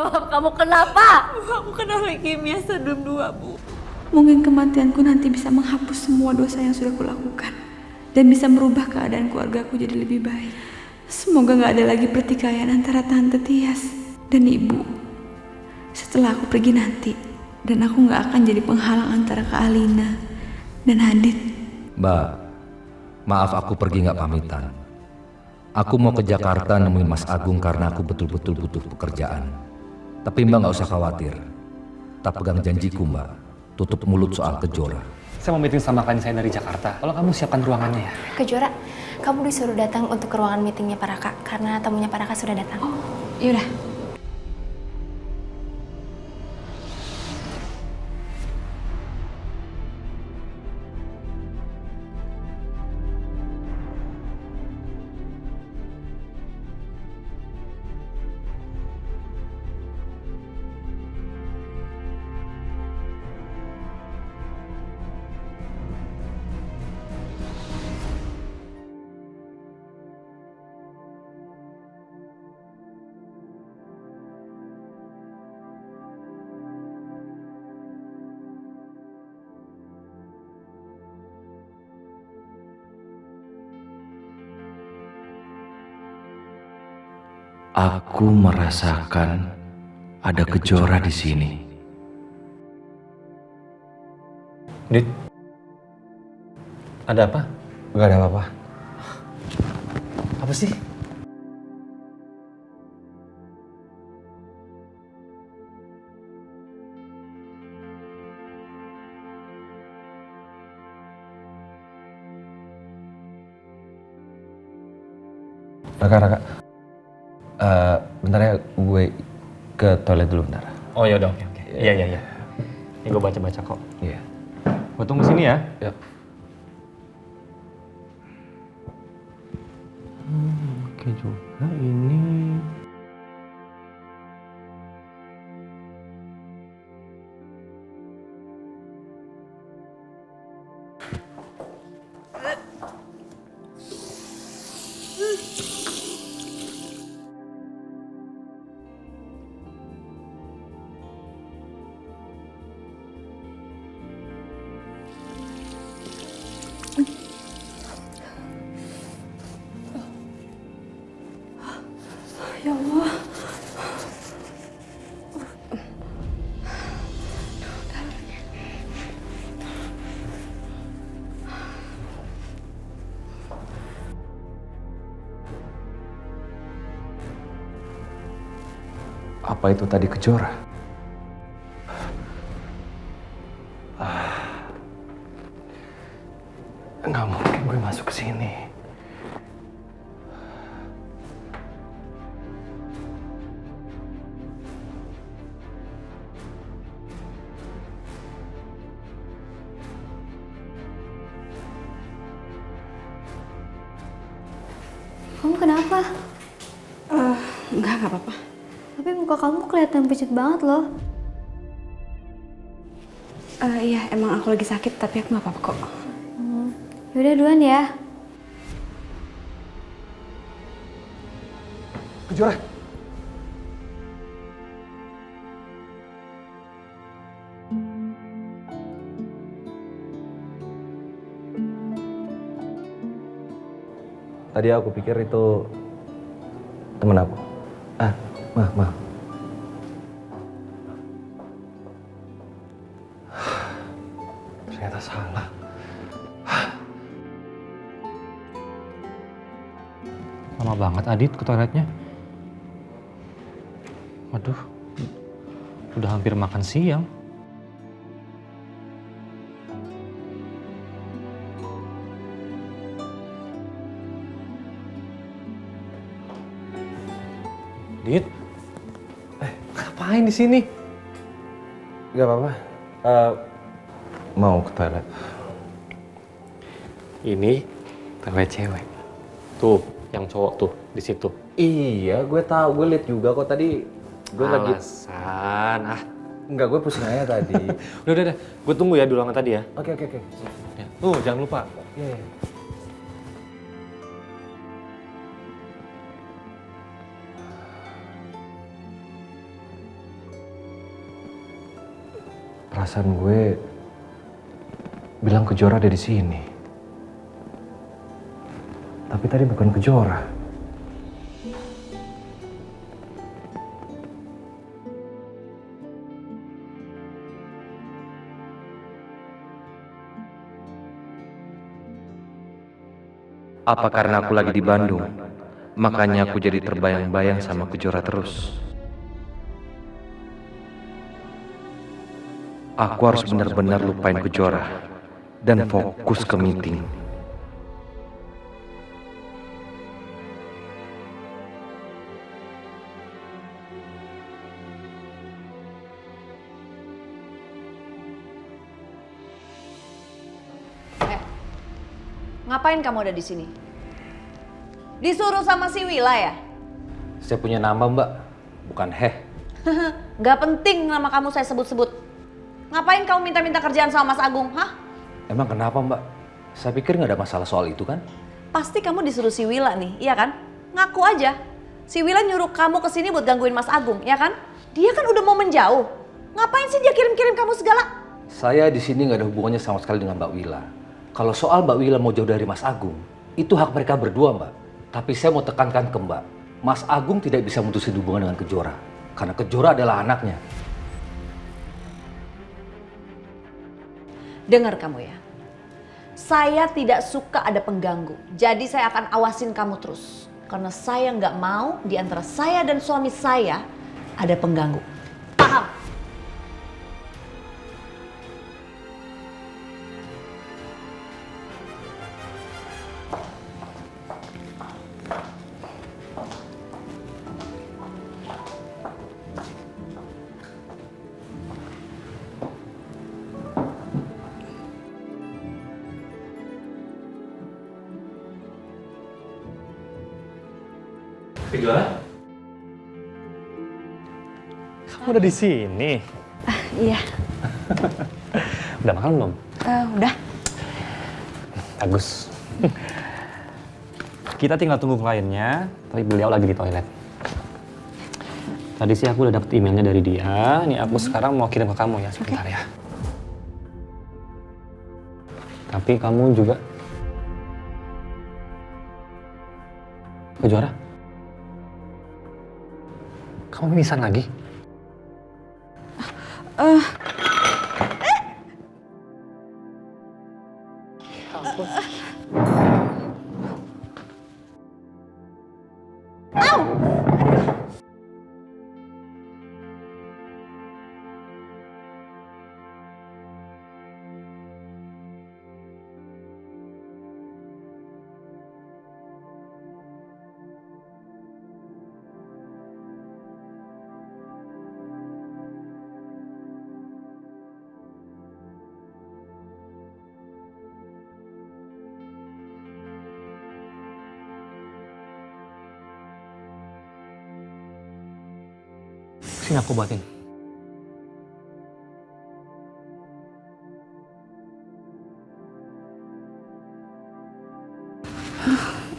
Jawab, kamu kenapa? Aku kena leukemia stadium 2, Bu. Mungkin kematianku nanti bisa menghapus semua dosa yang sudah kulakukan dan bisa merubah keadaan keluargaku jadi lebih baik. Semoga gak ada lagi pertikaian antara Tante Tias dan Ibu setelah aku pergi nanti. Dan aku gak akan jadi penghalang antara Kak Alina dan Adit. Mbak, maaf aku pergi gak pamitan. Aku mau ke Jakarta nemuin Mas Agung karena aku betul-betul butuh pekerjaan. Tapi Mbak gak usah khawatir. Tak pegang janjiku Mbak. Tutup mulut soal Kejora. Saya mau meeting sama klien saya dari Jakarta. Kalau kamu siapkan ruangannya ya. Kejora, kamu disuruh datang untuk ke ruangan meetingnya Pak Raka karena tamunya Pak Raka sudah datang. Oh, yaudah. Aku merasakan ada Kejora di sini. Dit, ada apa? Gak ada apa-apa. Apa sih? Raka. Bentar ya, gue ke toilet dulu bentar. Oh ya udah, oke. Iya. Ini gue baca-baca kok. Iya. Gue tunggu sini ya. Yap. Oke juga ini. Ya Allah. Apa itu tadi Kejora? Nggak mungkin gue masuk ke sini. Kamu kenapa? Enggak apa-apa. Tapi muka kamu kelihatan pucat banget loh. Iya, emang aku lagi sakit tapi aku gak apa-apa kok. Yaudah duluan ya. Kejora! Tadi aku pikir itu temen aku. Ma. Ternyata salah. Lama banget Adit ke toiletnya. Waduh, udah hampir makan siang. Dit, ngapain di sini? Gak apa-apa. Mau ke toilet. Ini toilet cewek. Tuh, yang cowok tuh di situ. Iya, gue tahu. Gue liat juga kok tadi. Gue lagi. Alasan. Enggak, gue pusing aja tadi. Udah. Gue tunggu ya di ruangan tadi ya. Oke. Ya. Tuh, jangan lupa. Iya. Perasaan gue bilang Kejora ada di sini. Tapi tadi bukan Kejora. Apa karena aku lagi di Bandung, makanya aku jadi terbayang-bayang sama Kejora terus? Aku harus benar-benar lupain Kejora dan fokus ke meeting. Ngapain kamu ada di sini? Disuruh sama si Wila ya? Saya punya nama, Mbak. Bukan Heh. Gak penting nama kamu saya sebut-sebut. Ngapain kamu minta-minta kerjaan sama Mas Agung, hah? Emang kenapa, Mbak? Saya pikir nggak ada masalah soal itu kan? Pasti kamu disuruh si Wila nih, iya kan? Ngaku aja. Si Wila nyuruh kamu kesini buat gangguin Mas Agung, ya kan? Dia kan udah mau menjauh. Ngapain sih dia kirim-kirim kamu segala? Saya di sini nggak ada hubungannya sama sekali dengan Mbak Wila. Kalau soal Mbak Wila mau jauh dari Mas Agung, itu hak mereka berdua, Mbak. Tapi saya mau tekankan ke Mbak, Mas Agung tidak bisa memutuskan hubungan dengan Kejora. Karena Kejora adalah anaknya. Dengar kamu ya. Saya tidak suka ada pengganggu. Jadi saya akan awasin kamu terus. Karena saya nggak mau di antara saya dan suami saya ada pengganggu. Paham? Kejora? Kamu udah di sini? Iya. Udah makan belum? Udah. Bagus. Kita tinggal tunggu kliennya, tapi beliau lagi di toilet. Tadi sih aku udah dapet emailnya dari dia. Nih aku sekarang mau kirim ke kamu ya, sebentar ya. Tapi kamu juga... Kejora? Kamu pingsan lagi? Ya ampun. Sini aku buatin.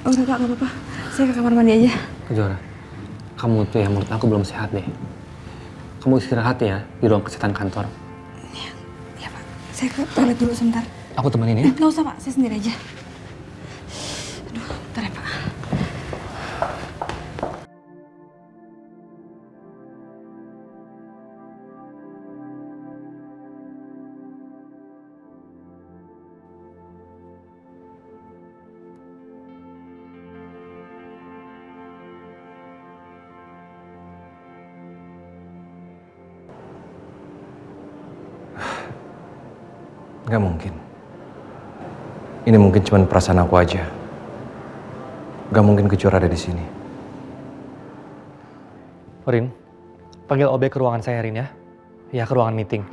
Udah Pak, nggak apa-apa. Saya ke kamar mandi aja. Kejora, kamu tuh yang menurut aku belum sehat deh. Kamu istirahat ya di ruang kesehatan kantor. Iya Pak, saya ke toilet dulu sebentar. Aku temenin ya. Nggak usah Pak, saya sendiri aja. Aduh, bentar ya Pak. Nggak mungkin. Ini mungkin cuma perasaan aku aja. Nggak mungkin Kejora ada di sini. Rin, panggil OB ke ruangan saya, Rin ya. Ya, ke ruangan meeting.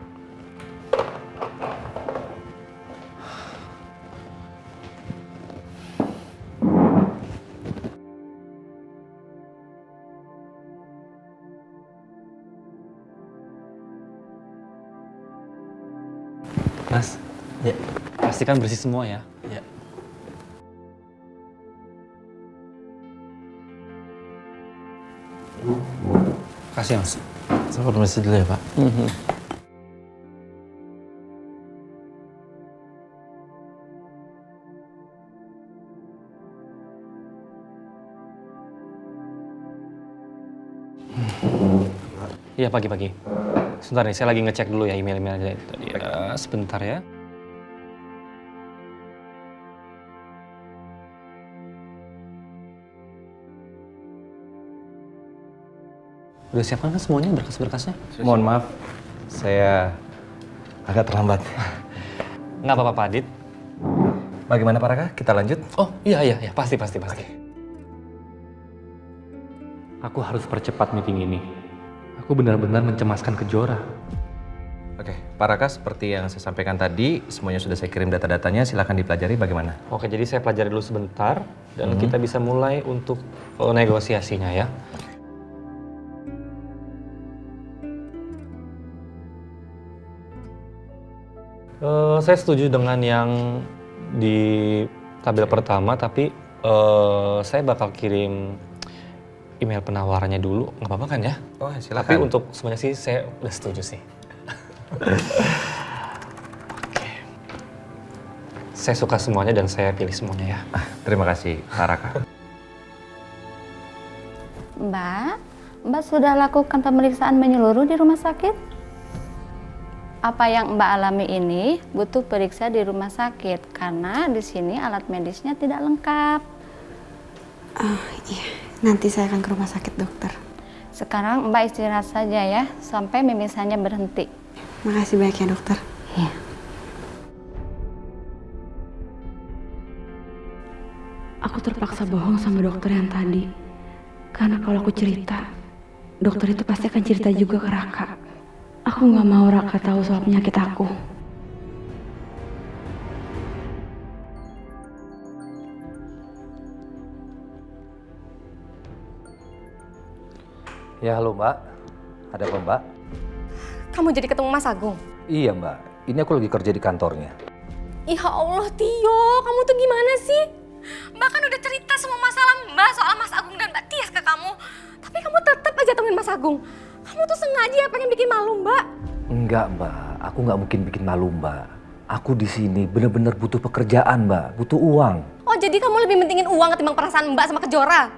Mas, ya. Pastikan bersih semua ya. Ya. Kasih Mas. Saya permisi dulu ya Pak. Iya pagi-pagi. Sebentar nih, saya lagi ngecek dulu ya email-emailnya tadi. Sebentar ya. Udah siapkan kan semuanya berkas-berkasnya? Mohon maaf, saya agak terlambat. Nggak apa-apa, Pak Adit. Bagaimana Pak Raka? Kita lanjut? Oh iya, pasti. Aku harus percepat meeting ini. Aku benar-benar mencemaskan Kejora. Oke, Pak Raka, seperti yang saya sampaikan tadi, semuanya sudah saya kirim data-datanya, silahkan dipelajari bagaimana. Oke, jadi saya pelajari dulu sebentar dan kita bisa mulai untuk negosiasinya ya. Saya setuju dengan yang di tabel pertama, tapi saya bakal kirim email penawarannya dulu, nggak apa-apa kan ya? Oh, silakan. Tapi untuk semuanya sih saya udah setuju sih. Oke. Saya suka semuanya dan saya pilih semuanya ya. Terima kasih, Pak Raka. Mbak sudah lakukan pemeriksaan menyeluruh di rumah sakit? Apa yang Mbak alami ini butuh periksa di rumah sakit karena di sini alat medisnya tidak lengkap. Iya, nanti saya akan ke rumah sakit, dokter. Sekarang Mbak istirahat saja ya sampai mimisannya berhenti. Makasih banyak ya, dokter. Iya. Aku terpaksa bohong sama dokter yang tadi. Karena kalau aku cerita, dokter itu pasti akan cerita juga ke Raka. Aku nggak mau Raka tahu soal penyakit aku. Ya halo Mbak, ada apa Mbak? Kamu jadi ketemu Mas Agung? Iya Mbak, ini aku lagi kerja di kantornya. Ya Allah Tio, kamu tuh gimana sih? Mbak kan udah cerita semua masalah Mbak soal Mas Agung dan Mbak Tias ke kamu. Tapi kamu tetap aja temuin Mas Agung. Kamu tuh sengaja pengen bikin malu Mbak. Enggak Mbak, aku nggak mungkin bikin malu Mbak. Aku di sini benar-benar butuh pekerjaan Mbak, butuh uang. Oh jadi kamu lebih mentingin uang ketimbang perasaan Mbak sama Kejora?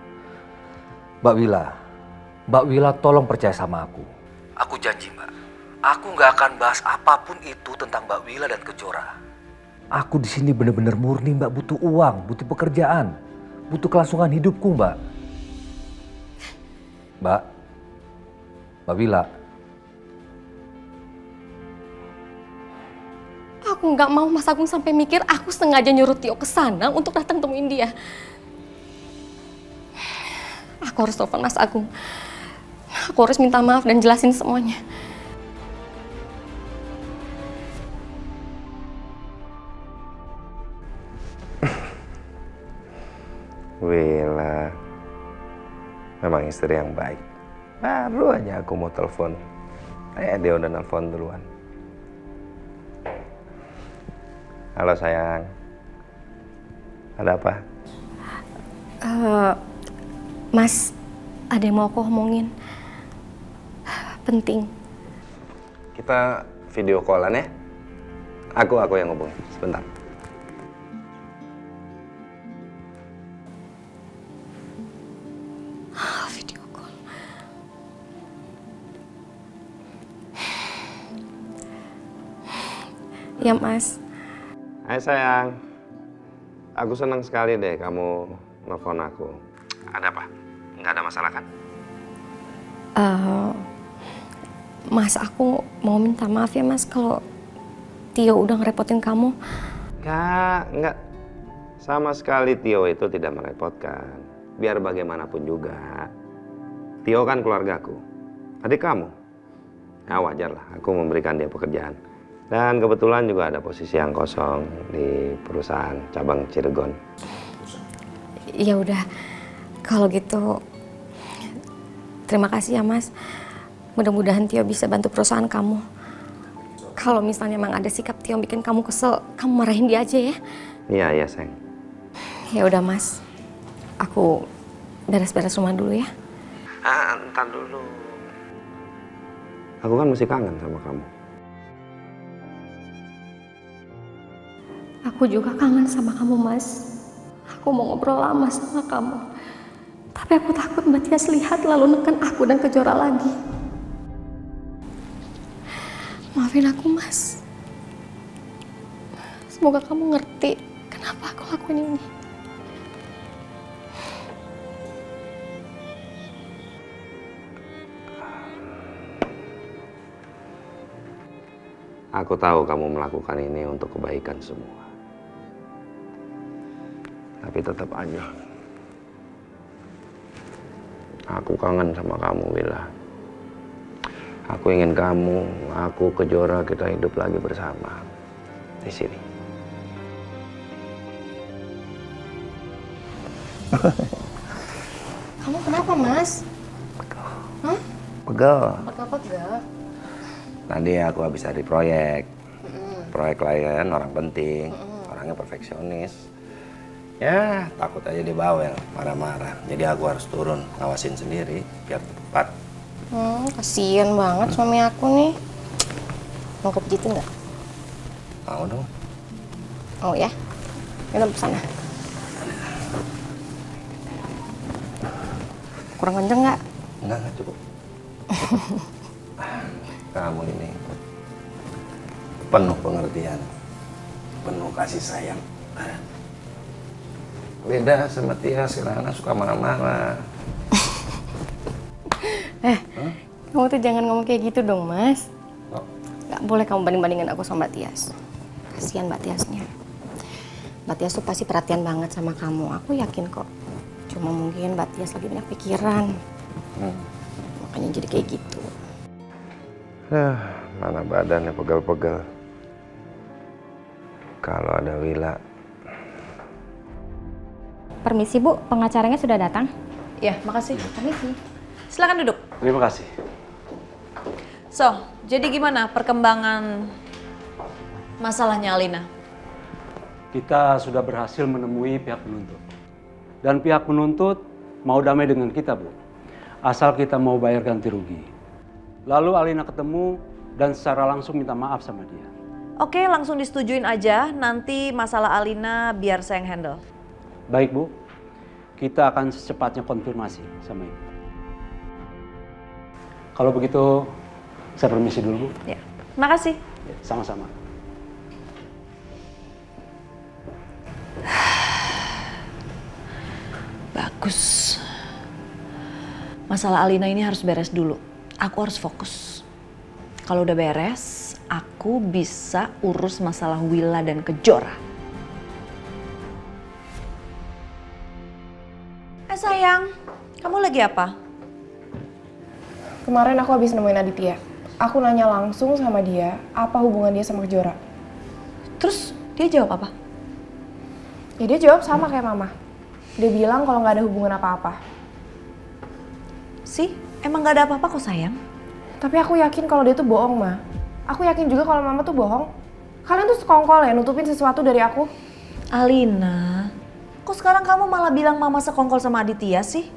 Mbak Wila tolong percaya sama aku. Aku janji Mbak, aku nggak akan bahas apapun itu tentang Mbak Wila dan Kejora. Aku di sini benar-benar murni Mbak, butuh uang, butuh pekerjaan, butuh kelangsungan hidupku Mbak. Mbak Wila. Aku nggak mau Mas Agung sampai mikir aku sengaja nyuruh Tio ke sana untuk datang temuin dia. Aku harus telepon Mas Agung. Aku harus minta maaf dan jelasin semuanya. Wila, memang istri yang baik. Baru aja aku mau telepon, dia udah nelfon duluan. Halo sayang, ada apa? Mas, ada yang mau aku omongin. Penting. Kita video callan ya. Aku yang hubungin, sebentar. Video call. Ya Mas. Hai sayang, aku senang sekali deh kamu nelfon aku. Ada apa? Nggak ada masalah kan? Mas, aku mau minta maaf ya Mas kalau Tio udah ngerepotin kamu. Nggak. Sama sekali Tio itu tidak merepotkan. Biar bagaimanapun juga, Tio kan keluargaku, adik kamu. Nah wajar lah, aku memberikan dia pekerjaan. Dan kebetulan juga ada posisi yang kosong di perusahaan cabang Cilegon. Ya udah, kalau gitu terima kasih ya Mas. Mudah-mudahan Tio bisa bantu perusahaan kamu. Kalau misalnya emang ada sikap Tio bikin kamu kesel, kamu marahin dia aja ya. Iya sayang. Ya udah Mas, aku beres-beres rumah dulu ya. Entar dulu. Aku kan masih kangen sama kamu. Aku juga kangen sama kamu Mas. Aku mau ngobrol lama sama kamu. Tapi aku takut Mbak Tias lihat lalu neken aku dan Kejora lagi. Maafin aku, Mas. Semoga kamu ngerti kenapa aku lakuin ini. Aku tahu kamu melakukan ini untuk kebaikan semua. Tapi tetap aja, aku kangen sama kamu, Willa. Aku ingin kamu, aku, Kejora, kita hidup lagi bersama di sini. Kamu kenapa, Mas? Hah? Pegel. Pegel-pegel. Tadi aku habis dari proyek. Proyek klien, orang penting. Orangnya perfeksionis. Ya, takut aja dia bawel, marah-marah. Jadi aku harus turun, ngawasin sendiri, biar tepat. Kasian banget suami aku nih. Mau kepijitin nggak? Mau dong. Oh ya? Kita kesana. Kurang kenceng nggak? Enggak cukup. Kamu ini penuh pengertian, penuh kasih sayang. Beda sama Tias, karena suka marah-marah. Kamu tuh jangan ngomong kayak gitu dong, Mas. Oh. Nggak boleh kamu banding-bandingin aku sama Mbak Tias. Kasihan Mbak Tiasnya. Mbak Tias tuh pasti perhatian banget sama kamu. Aku yakin kok. Cuma mungkin Mbak Tias lagi banyak pikiran. Makanya jadi kayak gitu. Mana badannya pegel-pegel. Kalau ada Willa. Permisi Bu, pengacaranya sudah datang. Ya, makasih. Permisi. Silakan duduk. Terima kasih. So, jadi gimana perkembangan masalahnya Alina? Kita sudah berhasil menemui pihak penuntut. Dan pihak penuntut mau damai dengan kita, Bu. Asal kita mau bayar ganti rugi. Lalu Alina ketemu dan secara langsung minta maaf sama dia. Oke, langsung disetujuin aja. Nanti masalah Alina biar saya yang handle. Baik, Bu. Kita akan secepatnya konfirmasi sama Ibu. Kalau begitu, saya permisi dulu, Bu. Ya, makasih. Ya, sama-sama. Bagus. Masalah Alina ini harus beres dulu. Aku harus fokus. Kalau udah beres, aku bisa urus masalah Willa dan Kejora. Sayang, kamu lagi apa? Kemarin aku habis nemuin Aditya. Aku nanya langsung sama dia, apa hubungan dia sama Kejora. Terus dia jawab apa? Ya dia jawab sama kayak mama. Dia bilang kalau nggak ada hubungan apa-apa. Sih, emang gak ada apa-apa kok sayang. Tapi aku yakin kalau dia tuh bohong, Ma. Aku yakin juga kalau mama tuh bohong. Kalian tuh sekongkol ya nutupin sesuatu dari aku. Alina, kok sekarang kamu malah bilang mama sekongkol sama Aditya sih?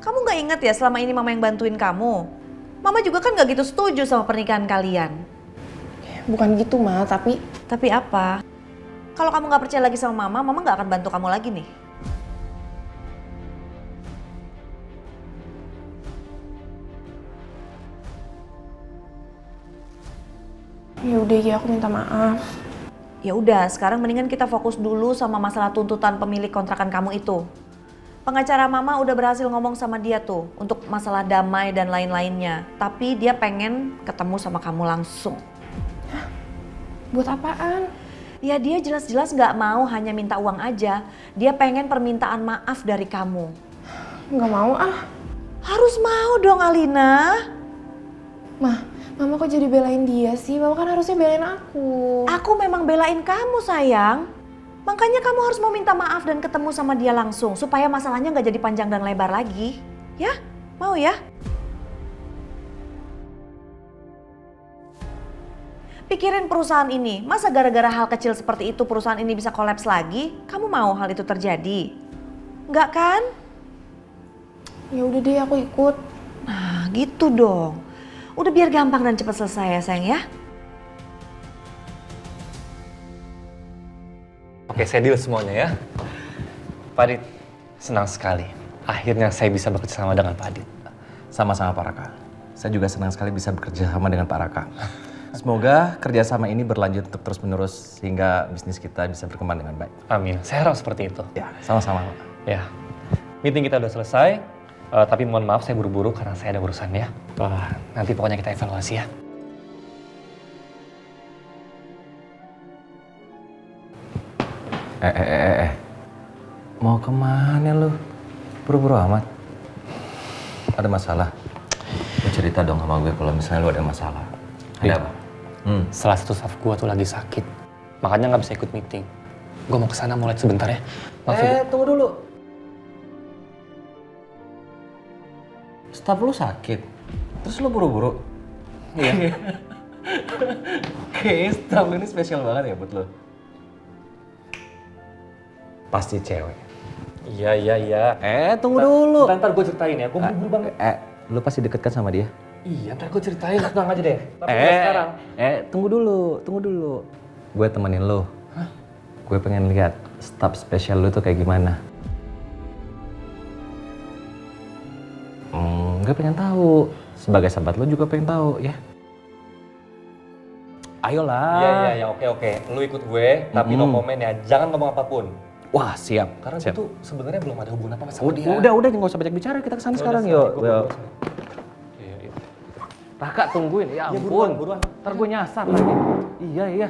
Kamu gak inget ya selama ini mama yang bantuin kamu? Mama juga kan gak gitu setuju sama pernikahan kalian. Bukan gitu, Ma, tapi... Tapi apa? Kalau kamu gak percaya lagi sama mama, mama gak akan bantu kamu lagi nih. Ya udah ya, aku minta maaf. Ya udah, sekarang mendingan kita fokus dulu sama masalah tuntutan pemilik kontrakan kamu itu. Pengacara mama udah berhasil ngomong sama dia tuh untuk masalah damai dan lain-lainnya. Tapi dia pengen ketemu sama kamu langsung. Hah? Buat apaan? Ya dia jelas-jelas gak mau hanya minta uang aja. Dia pengen permintaan maaf dari kamu. Nggak mau ah. Harus mau dong Alina. Mah, mama kok jadi belain dia sih? Mama kan harusnya belain aku. Aku memang belain kamu sayang. Makanya kamu harus mau minta maaf dan ketemu sama dia langsung. Supaya masalahnya gak jadi panjang dan lebar lagi. Ya? Mau ya? Pikirin perusahaan ini. Masa gara-gara hal kecil seperti itu perusahaan ini bisa kolaps lagi? Kamu mau hal itu terjadi? Enggak kan? Ya udah deh, aku ikut. Nah, gitu dong. Udah biar gampang dan cepat selesai ya sayang ya. Oke, saya deal semuanya ya. Pak Adit, senang sekali. akhirnya saya bisa bekerja sama dengan Pak Adit. Sama-sama Pak Raka. Saya juga senang sekali bisa bekerja sama dengan Pak Raka. Semoga kerjasama ini berlanjut untuk terus-menerus sehingga bisnis kita bisa berkembang dengan baik. Amin. Saya harap seperti itu. Ya, sama-sama Pak. Ya, meeting kita udah selesai. Tapi mohon maaf saya buru-buru karena saya ada urusan ya. Nanti pokoknya kita evaluasi ya. Mau kemana lu? Buru-buru amat. Ada masalah? Lu cerita dong sama gue kalau misalnya lu ada masalah. Ada apa? Salah satu staff gue tuh lagi sakit. Makanya nggak bisa ikut meeting. Gue mau kesana mau lihat sebentar ya. Maaf, Ibu. Tunggu dulu. Staf lu sakit? Terus lu buru-buru? Iya. Oke, staf lu ini spesial banget ya buat lu. Pasti cewek. Iya. Tunggu dulu. Ntar gue ceritain ya, gue buru-buru banget. Lu pasti deket kan sama dia? Iya, ntar gue ceritain, tenang aja deh. Tapi sekarang. Tunggu dulu. Gue temenin lu. Hah? Gue pengen lihat staf spesial lu tuh kayak gimana. Gue pengen tahu. Sebagai sahabat lu juga pengen tahu ya. Ayolah. Iya, oke. Lu ikut gue, tapi no komen ya. Jangan ngomong apapun. Wah, siap. Karena gue tuh sebenarnya belum ada hubungan apa sama dia. Udah, nggak usah banyak bicara. Kita kesana sekarang, yuk. Iya. Raka tungguin, ya ampun. Buruan. Ntar gue nyasar lagi. Iya.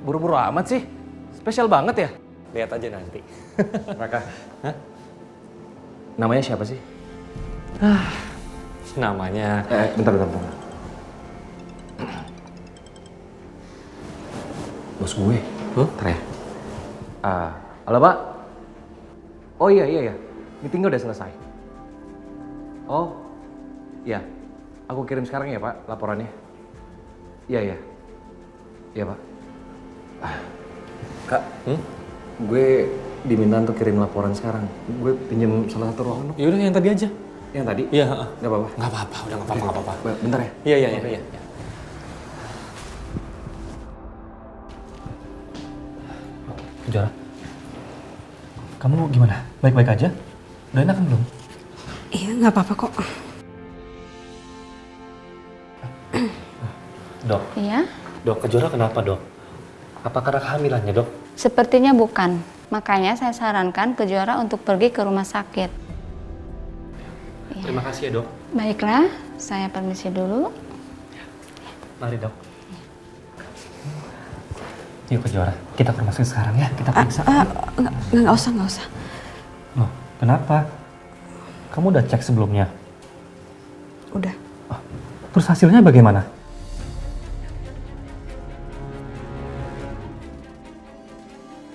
Buru-buru amat sih. Spesial banget ya. Lihat aja nanti. Raka. Hah? Namanya siapa sih? Namanya. Bentar. Bos gue. Ntar ya. Halo Pak. Oh iya. Meetingnya udah selesai. Oh, iya. Aku kirim sekarang ya Pak laporannya. Iya. Iya Pak. Kak, gue diminta untuk kirim laporan sekarang. Gue pinjam salah satu ruangan dong. Yaudah yang tadi aja. Yang tadi? Iya. Nggak apa-apa. Nggak apa-apa. Bentar ya. Iya. Jara, kamu gimana? Baik-baik aja? Udah enak kan belum? Iya, nggak apa-apa kok. Dok. Iya? Dok, Kejora kenapa dok? Apa karena kehamilannya dok? Sepertinya bukan. Makanya saya sarankan Kejora untuk pergi ke rumah sakit. Terima kasih ya dok. Baiklah, saya permisi dulu. Mari dok. Yuk Kejora, kita ke rumah sakit sekarang ya, kita periksa. Nggak usah. Loh, kenapa? Kamu udah cek sebelumnya? Udah. Terus hasilnya bagaimana?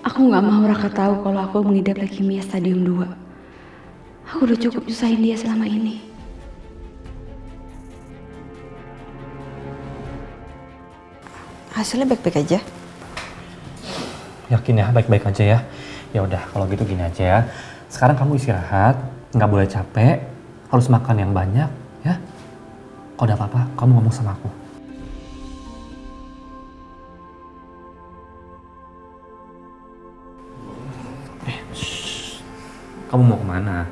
Aku nggak mau Raka tahu kalau aku mengidap leukemia stadium 2. Aku udah cukup nyusahin dia selama ini. Hasilnya baik-baik aja. Yakin ya, baik-baik aja ya. Ya udah, kalau gitu gini aja ya. Sekarang kamu istirahat, nggak boleh capek, harus makan yang banyak, ya. Kalau ada apa-apa, kamu ngomong sama aku. Kamu mau kemana?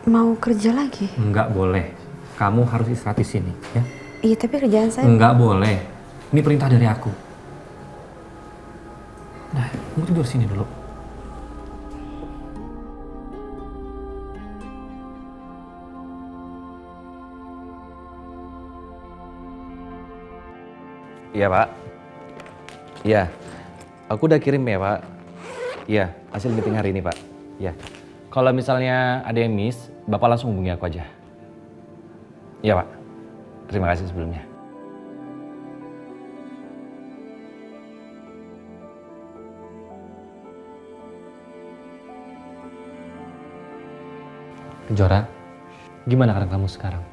Mau kerja lagi? Nggak boleh. Kamu harus istirahat di sini, ya. Iya, tapi kerjaan saya... Nggak boleh. Ini perintah dari aku. Nah, kamu tidur sini dulu. Iya Pak. Iya. Aku udah kirim ya Pak. Iya, hasil meeting hari ini Pak. Iya. Kalau misalnya ada yang miss, Bapak langsung hubungi aku aja. Iya Pak. Terima kasih sebelumnya. Kejora, gimana keadaan kamu sekarang?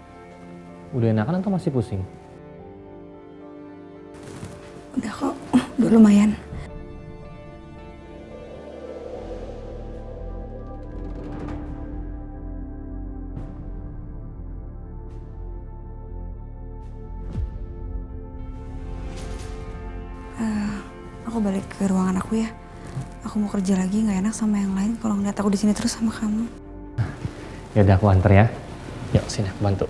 Udah enakan atau masih pusing? Udah kok, udah lumayan. Aku balik ke ruangan aku ya. Aku mau kerja lagi, nggak enak sama yang lain kalau ngeliat aku di sini terus sama kamu. Ya udah aku anter ya. Yuk sini aku bantu.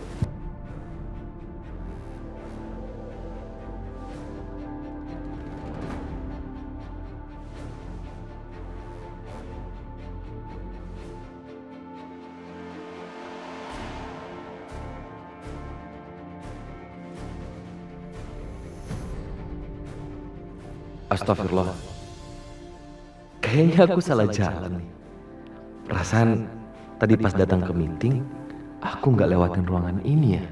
Astagfirullah. Kayaknya aku salah jalan nih. Perasaan tadi pas datang ke meeting, aku nggak lewatin ruangan ini ya.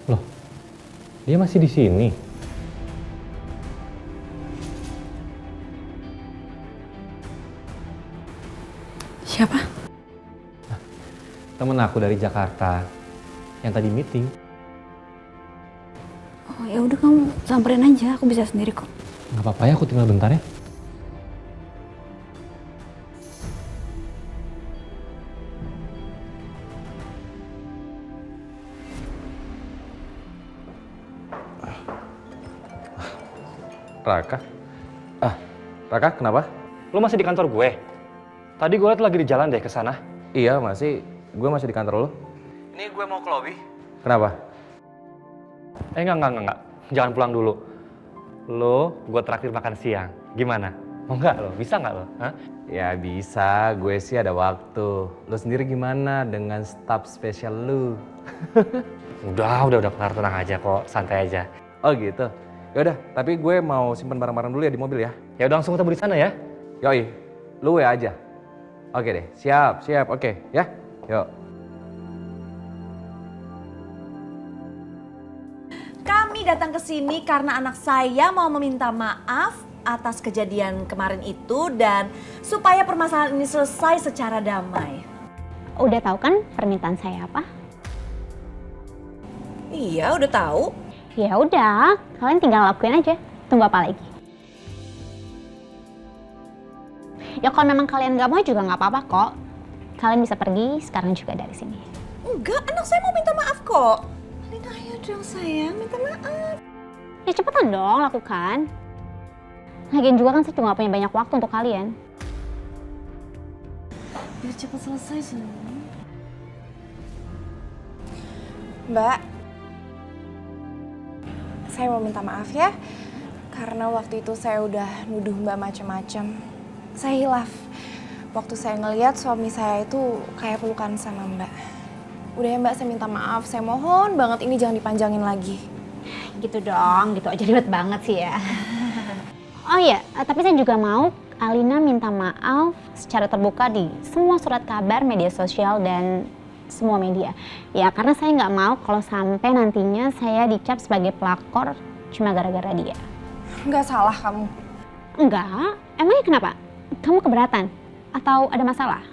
Loh, dia masih di sini. Siapa? Temen aku dari Jakarta yang tadi meeting. Oh ya udah kamu samperin aja, aku bisa sendiri kok. Nggak apa-apa ya, aku tinggal bentar ya. Raka? Raka kenapa? Lo masih di kantor gue? Tadi gue liat lagi di jalan deh ke sana. Iya gue masih di kantor lo. Ini gue mau ke lobby. Kenapa? Enggak. Jangan pulang dulu. Lo, gue traktir makan siang. Gimana? Mau nggak lo? Bisa nggak lo? Hah? Ya bisa, gue sih ada waktu. Lo sendiri gimana dengan staf spesial lo? Udah kelar, tenang aja kok, santai aja. Oh gitu? Yaudah, tapi gue mau simpen barang-barang dulu ya di mobil ya. Ya udah langsung ketemu di sana ya. Yoi, lu WA aja. Oke deh, siap, oke ya. Yuk. Kami datang ke sini karena anak saya mau meminta maaf atas kejadian kemarin itu dan supaya permasalahan ini selesai secara damai. Udah tahu kan permintaan saya apa? Iya, udah tahu. Ya udah, kalian tinggal lakuin aja. Tunggu apa lagi? Ya kalau memang kalian nggak mau juga nggak apa-apa kok. Kalian bisa pergi sekarang juga dari sini. Enggak, anak saya mau minta maaf kok. Lina, ayo dong sayang, minta maaf. Ya cepetan dong lakukan. Lagian juga kan saya juga nggak punya banyak waktu untuk kalian. Biar cepat selesai semua. Mbak, saya mau minta maaf ya. Karena waktu itu saya udah nuduh Mbak macam-macam. Saya hilaf. Waktu saya ngeliat suami saya itu kayak pelukan sama Mbak. Udah ya Mbak, saya minta maaf. Saya mohon banget ini jangan dipanjangin lagi. Gitu dong, gitu aja ribet banget sih ya. Oh iya, tapi saya juga mau Alina minta maaf secara terbuka di semua surat kabar, media sosial, dan semua media. Ya karena saya nggak mau kalau sampai nantinya saya dicap sebagai pelakor cuma gara-gara dia. Nggak salah kamu. Enggak, emangnya kenapa? Kamu keberatan? Atau ada masalah?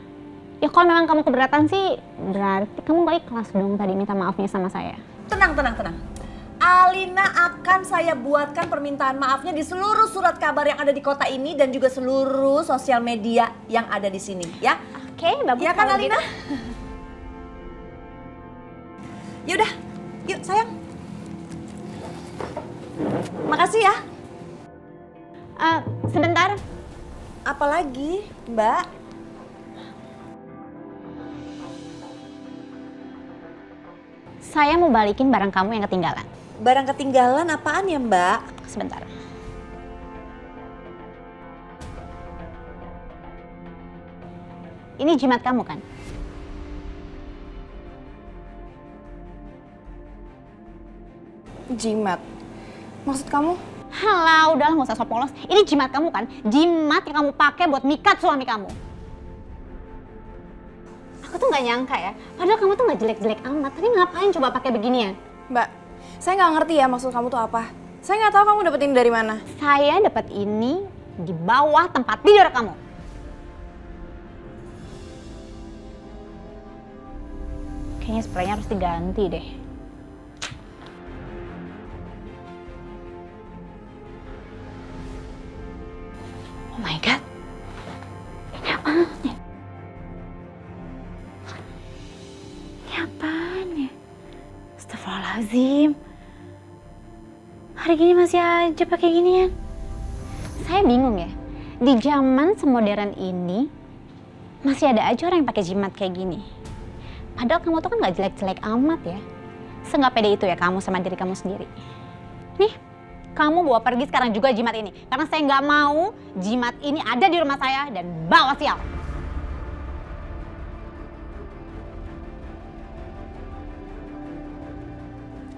Ya kalau memang kamu keberatan sih, berarti kamu nggak ikhlas dong tadi minta maafnya sama saya. Tenang. Alina akan saya buatkan permintaan maafnya di seluruh surat kabar yang ada di kota ini dan juga seluruh sosial media yang ada di sini, ya? Oke, bagus. Ya kan kalau Alina? gitu. Yaudah, yuk sayang. Makasih ya. Sebentar. Apalagi, Mbak? Saya mau balikin barang kamu yang ketinggalan. Barang ketinggalan apaan ya, Mbak? Sebentar. Ini jimat kamu kan? Jimat? Maksud kamu? Halah, udahlah nggak usah sok polos. Ini jimat kamu kan? Jimat yang kamu pakai buat mikat suami kamu. Aku tuh nggak nyangka ya. Padahal kamu tuh nggak jelek-jelek amat. Tapi ngapain coba pakai beginian? Mbak, saya nggak ngerti ya maksud kamu tuh apa. Saya nggak tahu kamu dapetin dari mana. Saya dapat ini di bawah tempat tidur kamu. Kayaknya spraynya harus diganti deh. Oh my god. Ini apaan ya? hari gini masih aja pakai ginian. Saya bingung ya. Di zaman semodern ini masih ada aja orang yang pakai jimat kayak gini. Padahal kamu tuh kan nggak jelek-jelek amat ya. Seenggak pede itu ya kamu sama diri kamu sendiri. Nih, kamu bawa pergi sekarang juga jimat ini. Karena saya nggak mau jimat ini ada di rumah saya dan bawa sial.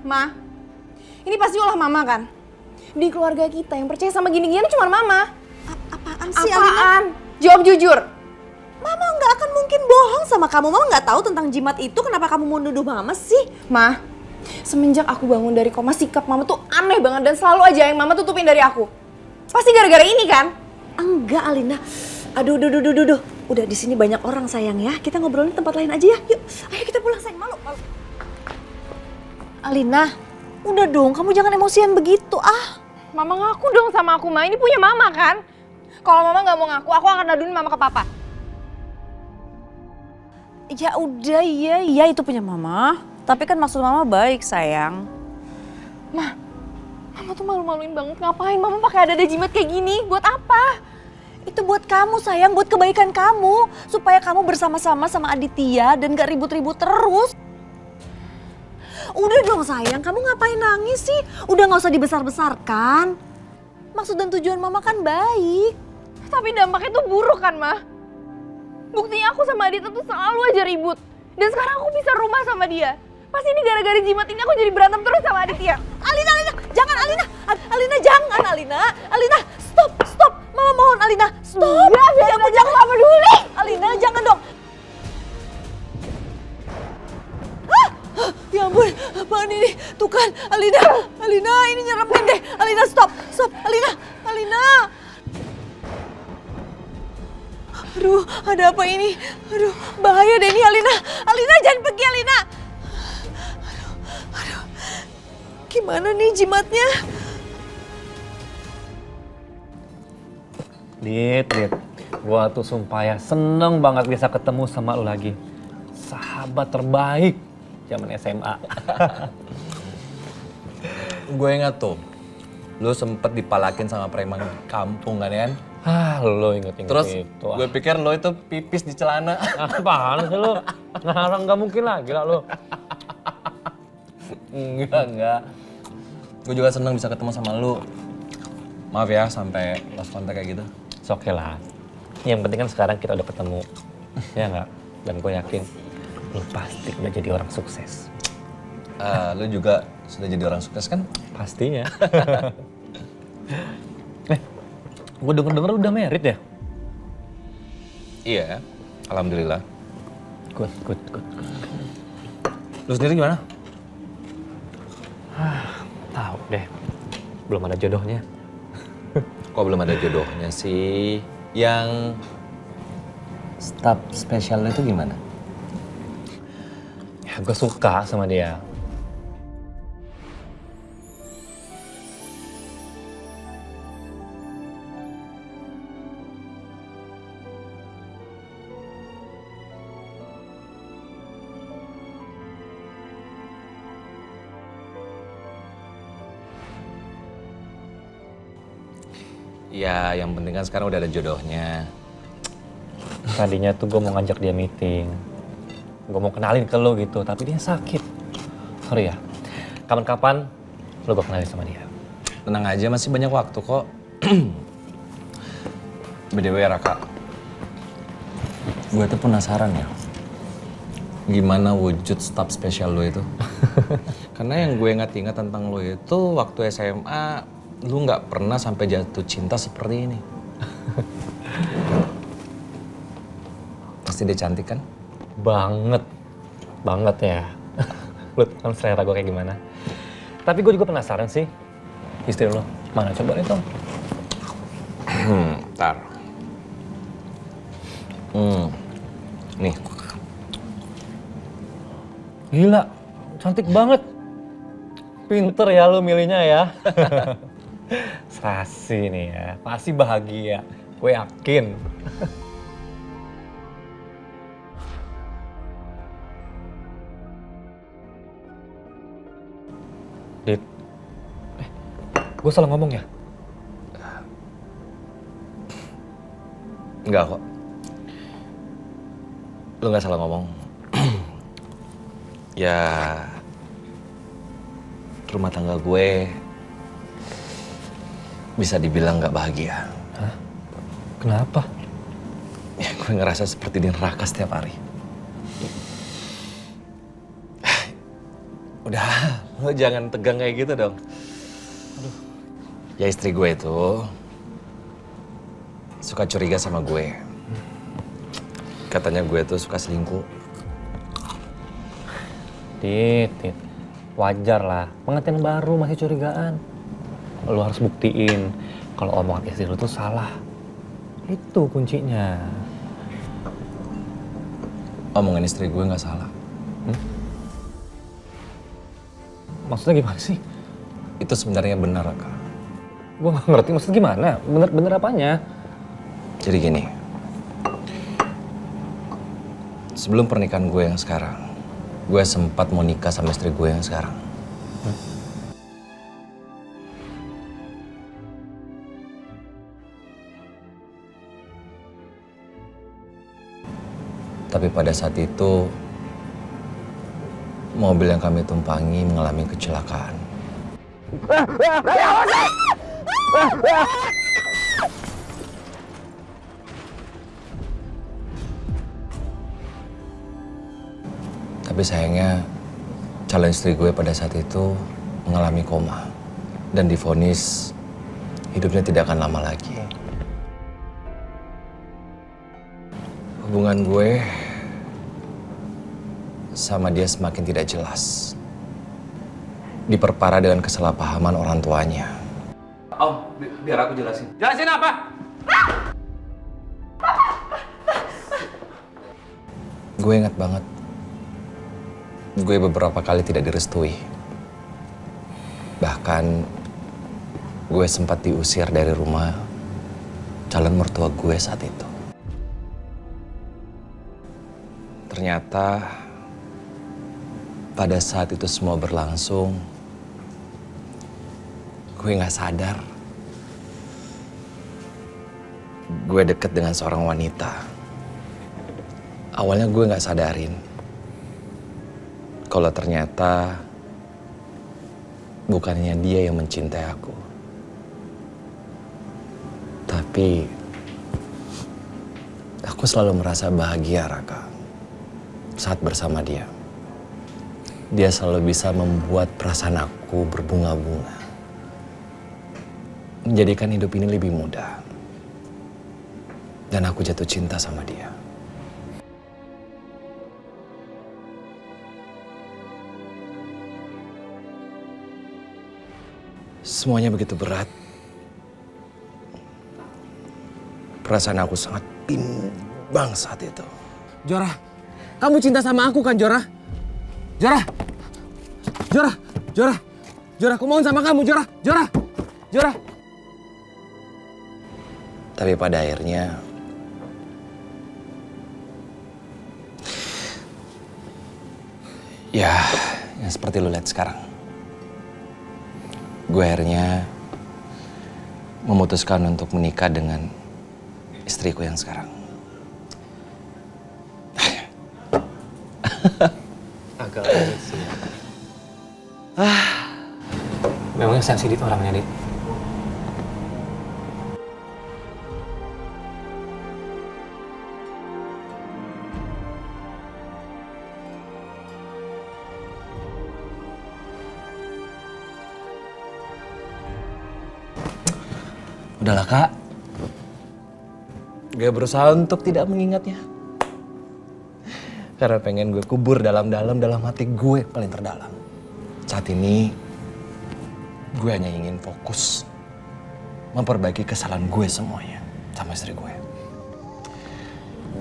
Ma, ini pasti ulah mama kan? Di keluarga kita yang percaya sama gini-gini cuma mama. Apaan sih, Alina? Apaan? Jawab jujur. Mama nggak akan mungkin bohong sama kamu. Mama nggak tahu tentang jimat itu. Kenapa kamu mau nuduh Mama sih? Ma, semenjak aku bangun dari koma, sikap mama tuh aneh banget dan selalu aja yang mama tutupin dari aku. Pasti gara-gara ini kan? Enggak, Alina. Aduh. Udah di sini banyak orang sayang ya. Kita ngobrolin di tempat lain aja ya. Yuk, ayo kita pulang sayang. Malu. Alina, udah dong. Kamu jangan emosian begitu Mama ngaku dong sama aku, Ma. Ini punya mama kan? Kalau mama nggak mau ngaku, aku akan aduin mama ke papa. Ya udah, iya itu punya Mama. Tapi kan maksud Mama baik sayang. Mama tuh malu-maluin banget. Ngapain mama pakai ada jimat kayak gini? Buat apa? Itu buat kamu sayang, buat kebaikan kamu. Supaya kamu bersama-sama sama Aditya dan gak ribut-ribut terus. Udah dong sayang, kamu ngapain nangis sih? Udah gak usah dibesar-besarkan. Maksud dan tujuan Mama kan baik. Tapi dampaknya tuh buruk kan, Ma? Buktinya aku sama Aditya tuh selalu aja ribut. Dan sekarang aku bisa rumah sama dia. Pasti ini gara-gara jimat ini aku jadi berantem terus sama Aditya. Alina, jangan Alina. Alina jangan Alina. Alina, stop. Mama mohon Alina, stop. Jangan Mama peduli. Alina, jangan dong. Ya ampun, apaan ini? Tuh kan, Alina ini nyeremin deh. Alina stop, Alina. Aduh, ada apa ini? Aduh, bahaya deh ini Alina. Alina jangan pergi Alina. Aduh. Gimana nih jimatnya? Dit. Gua tuh sumpah ya seneng banget bisa ketemu sama lu lagi. Sahabat terbaik zaman SMA. Gue ingat tuh, lu sempet dipalakin sama preman kampung kan ya? Lo inget-inget Terus itu. gue pikir lo itu pipis di celana. Apaan sih lo? Ngarang gak mungkin lah, gila lo. Enggak. Gue juga seneng bisa ketemu sama lu. Maaf ya sampai lost contact kayak gitu. Oke lah. Yang penting kan sekarang kita udah ketemu. Ya nggak? Dan gue yakin lu pasti udah jadi orang sukses. Lu juga sudah jadi orang sukses kan? Pastinya. Gue denger udah married ya? Iya, alhamdulillah. Good. Lu sendiri gimana? Tahu deh, belum ada jodohnya. Kok belum ada jodohnya sih? Yang staff spesialnya itu gimana? Ya gue suka sama dia. Ya, yang penting kan sekarang udah ada jodohnya. Tadinya tuh gue mau ngajak dia meeting. Gue mau kenalin ke lo gitu, tapi dia sakit. Sorry ya. Kapan-kapan lo gue kenalin sama dia. Tenang aja, masih banyak waktu kok. BTW Raka, gue tuh penasaran ya. Gimana wujud staff spesial lo itu? Karena yang gue ingat tentang lo itu waktu SMA, lu nggak pernah sampai jatuh cinta seperti ini. Pasti dia cantik kan? Banget ya. Lu kan selera gue kayak gimana. Tapi gue juga penasaran sih. Istri lo, mana coba lihat dong. Ntar. Nih. Gila, cantik banget. Pinter ya lu milihnya ya. Sasi nih ya, pasti bahagia. Gue yakin. Dit. Gue salah ngomong ya? Enggak kok. Lu nggak salah ngomong. Ya, rumah tangga gue bisa dibilang nggak bahagia. Hah? Kenapa? Ya, gue ngerasa seperti di neraka setiap hari. Udah, lo jangan tegang kayak gitu dong. Aduh. Ya istri gue itu suka curiga sama gue. Katanya gue tuh suka selingkuh. Tit, wajar lah. Pengantin baru masih curigaan. Lo harus buktiin kalau omongan istri lo tuh salah. Itu kuncinya. Omongan istri gue nggak salah. Maksudnya gimana sih? Itu sebenarnya benar, Kak. Gue nggak ngerti maksudnya gimana. Bener apanya? Jadi gini. Sebelum pernikahan gue yang sekarang, gue sempat mau nikah sama istri gue yang sekarang. Tapi pada saat itu, mobil yang kami tumpangi mengalami kecelakaan. Tapi sayangnya calon istri gue pada saat itu mengalami koma dan divonis hidupnya tidak akan lama lagi. Hubungan gue sama dia semakin tidak jelas. Diperparah dengan kesalahpahaman orang tuanya. Om, biar aku jelasin. Jelasin apa? Gue ingat banget. Gue beberapa kali tidak direstui. Bahkan gue sempat diusir dari rumah calon mertua gue saat itu. Ternyata pada saat itu semua berlangsung, gue gak sadar. Gue deket dengan seorang wanita. Awalnya gue gak sadarin kalau ternyata bukannya dia yang mencintai aku. Tapi aku selalu merasa bahagia, Raka, saat bersama dia. Dia selalu bisa membuat perasaan aku berbunga-bunga. Menjadikan hidup ini lebih mudah. Dan aku jatuh cinta sama dia. Semuanya begitu berat. Perasaan aku sangat bimbang saat itu. Jora, kamu cinta sama aku kan, Jora? Jora, aku mohon sama kamu, Jora. Tapi pada akhirnya ya, yang seperti lu lihat sekarang. Gue akhirnya memutuskan untuk menikah dengan istriku yang sekarang. Agak rumit sih. Memangnya sensitif orangnya, Dit? Udahlah, Kak. Gue berusaha untuk tidak mengingatnya. Karena pengen gue kubur dalam hati gue paling terdalam. Saat ini, gue hanya ingin fokus memperbaiki kesalahan gue semuanya sama istri gue.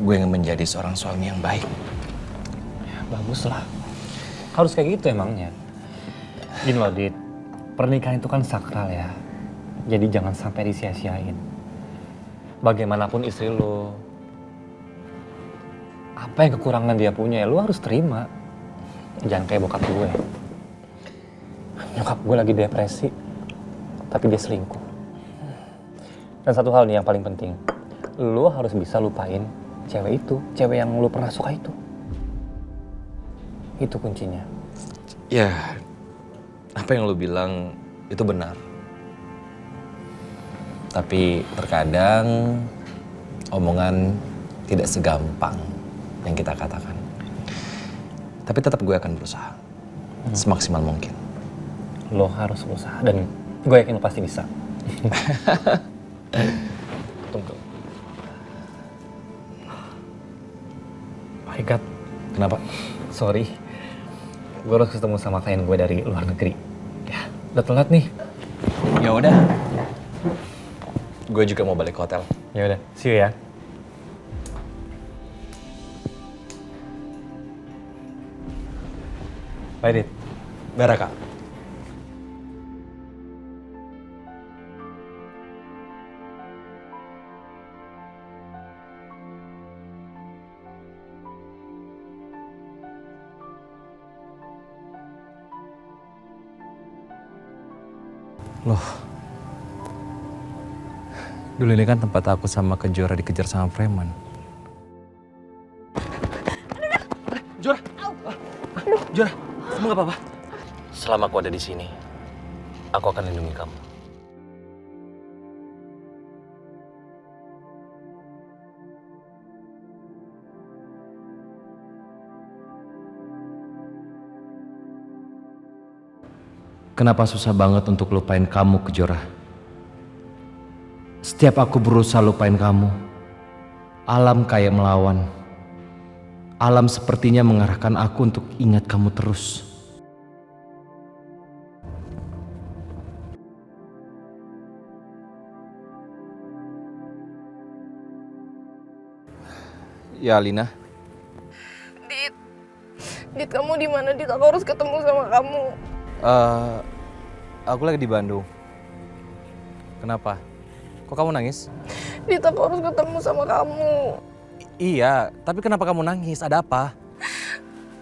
Gue ingin menjadi seorang suami yang baik. Ya, bagus lah. Harus kayak gitu emangnya. Gini loh, Dit. Pernikahan itu kan sakral ya. Jadi jangan sampai disia-siain. Bagaimanapun istri lo, apa yang kekurangan dia punya ya lo harus terima. Jangan kayak bokap gue. Nyokap gue lagi depresi. tapi dia selingkuh. Dan satu hal nih yang paling penting, lo harus bisa lupain cewek itu, cewek yang lo pernah suka itu. Itu kuncinya. Ya, apa yang lo bilang itu benar. Tapi terkadang omongan tidak segampang yang kita katakan. Tapi tetap gue akan berusaha semaksimal mungkin. Lo harus berusaha dan gue yakin lo pasti bisa. Tunggu. My God. Kenapa? Sorry. Gue harus ketemu sama klien gue dari luar negeri. Ya, udah telat nih. Ya udah. Gue juga mau balik ke hotel. Ya udah, see you ya. Bye, Dit. Bye, Raka. Loh, dulu ini kan tempat aku sama Kejora dikejar sama preman. Jora, Jora, kamu gak apa-apa? Selama aku ada di sini, aku akan lindungi kamu. Kenapa susah banget untuk lupain kamu, Kejora? Setiap aku berusaha lupain kamu, alam kayak melawan. Alam sepertinya mengarahkan aku untuk ingat kamu terus. Ya, Alina. Dit, kamu di mana? Dit, aku harus ketemu sama kamu. Aku lagi di Bandung. Kenapa? Kok kamu nangis? Dit, aku harus ketemu sama kamu. Iya, tapi kenapa kamu nangis? Ada apa?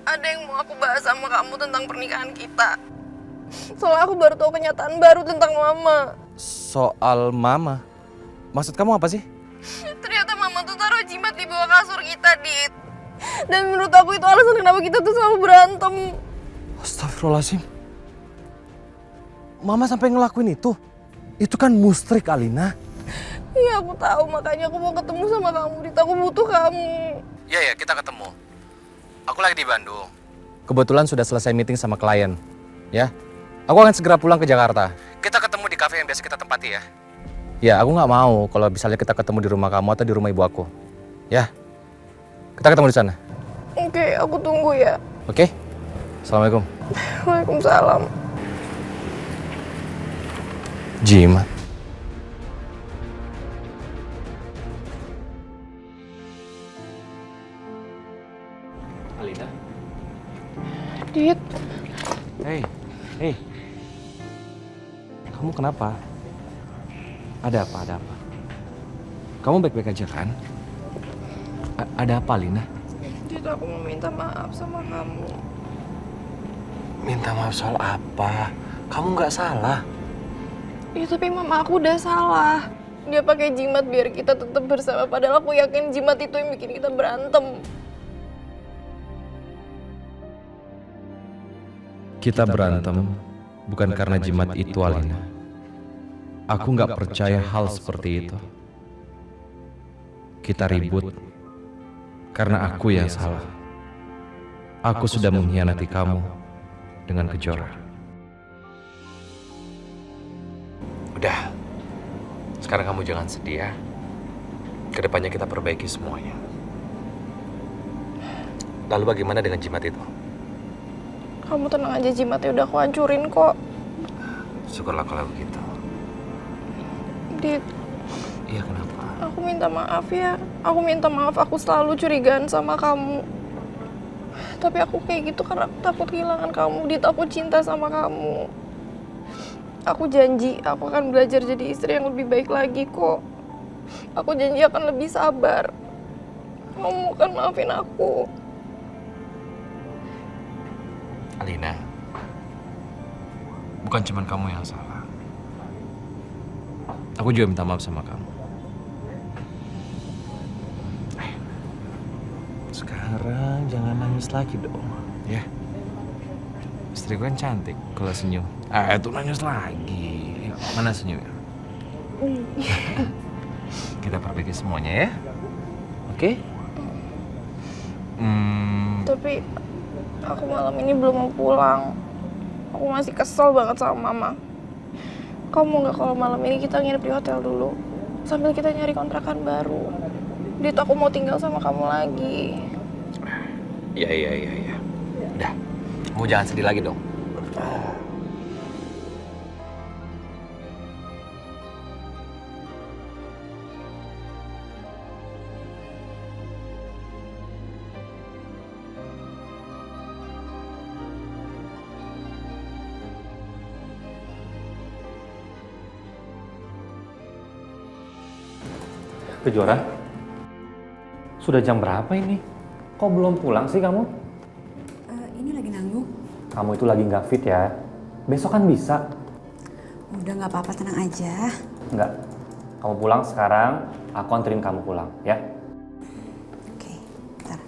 Ada yang mau aku bahas sama kamu tentang pernikahan kita. Soalnya aku baru tahu kenyataan baru tentang Mama. Soal Mama? Maksud kamu apa sih? Ternyata Mama tuh taruh jimat di bawah kasur kita, Dit. Dan menurut aku itu alasan kenapa kita tuh selalu berantem. Astagfirullahaladzim. Mama sampai ngelakuin itu? Itu kan musrik, Alina. Iya, aku tahu. Makanya aku mau ketemu sama kamu, Dit. Aku butuh kamu. Iya, kita ketemu. Aku lagi di Bandung. Kebetulan sudah selesai meeting sama klien. Ya, aku akan segera pulang ke Jakarta. Kita ketemu di kafe yang biasa kita tempati ya. Ya, aku nggak mau kalau misalnya kita ketemu di rumah kamu atau di rumah ibu aku. Ya, kita ketemu di sana. Oke, aku tunggu ya. Oke? Assalamualaikum. Waalaikumsalam. Jimat. Alina. Dit. Hei. Kamu kenapa? Ada apa? Kamu baik-baik aja kan? Ada apa, Alina? Dit, aku mau minta maaf sama kamu. Minta maaf soal apa? Kamu nggak salah. Ya, tapi Mama aku udah salah. Dia pakai jimat biar kita tetap bersama. Padahal aku yakin jimat itu yang bikin kita berantem. Kita berantem bukan karena jimat itu, Alina. Aku nggak percaya hal seperti itu. Kita ribut karena aku yang salah. Aku sudah mengkhianati kamu dengan Kejora. Udah. Sekarang kamu jangan sedih ya. Kedepannya kita perbaiki semuanya. Lalu bagaimana dengan jimat itu? Kamu tenang aja, jimatnya udah aku hancurin kok. Syukurlah kalau begitu. Dit. Iya, kenapa? Aku minta maaf ya. Aku minta maaf aku selalu curigaan sama kamu. Tapi aku kayak gitu karena aku takut kehilangan kamu. Dit, aku cinta sama kamu. Aku janji aku akan belajar jadi istri yang lebih baik lagi kok. Aku janji akan lebih sabar. Kamu kan maafin aku. Alina, bukan cuma kamu yang salah. Aku juga minta maaf sama kamu. Sekarang jangan nangis lagi dong, ya. Istri gue kan cantik kalau senyum. Itu nangis lagi. Yuk, mana senyumnya? Kita perbaiki semuanya ya. Oke? Tapi aku malam ini belum mau pulang. Aku masih kesel banget sama mama. Kamu nggak kalau malam ini kita nginep di hotel dulu sambil kita nyari kontrakan baru. Dit, aku mau tinggal sama kamu lagi. Iya. Udah, kamu jangan sedih lagi dong. Kejora, sudah jam berapa ini? Kok belum pulang sih kamu? Ini lagi nanggung. Kamu itu lagi nggak fit ya. Besok kan bisa. Udah nggak apa-apa, tenang aja. Nggak. Kamu pulang sekarang, aku anterin kamu pulang, ya? Oke, bentar.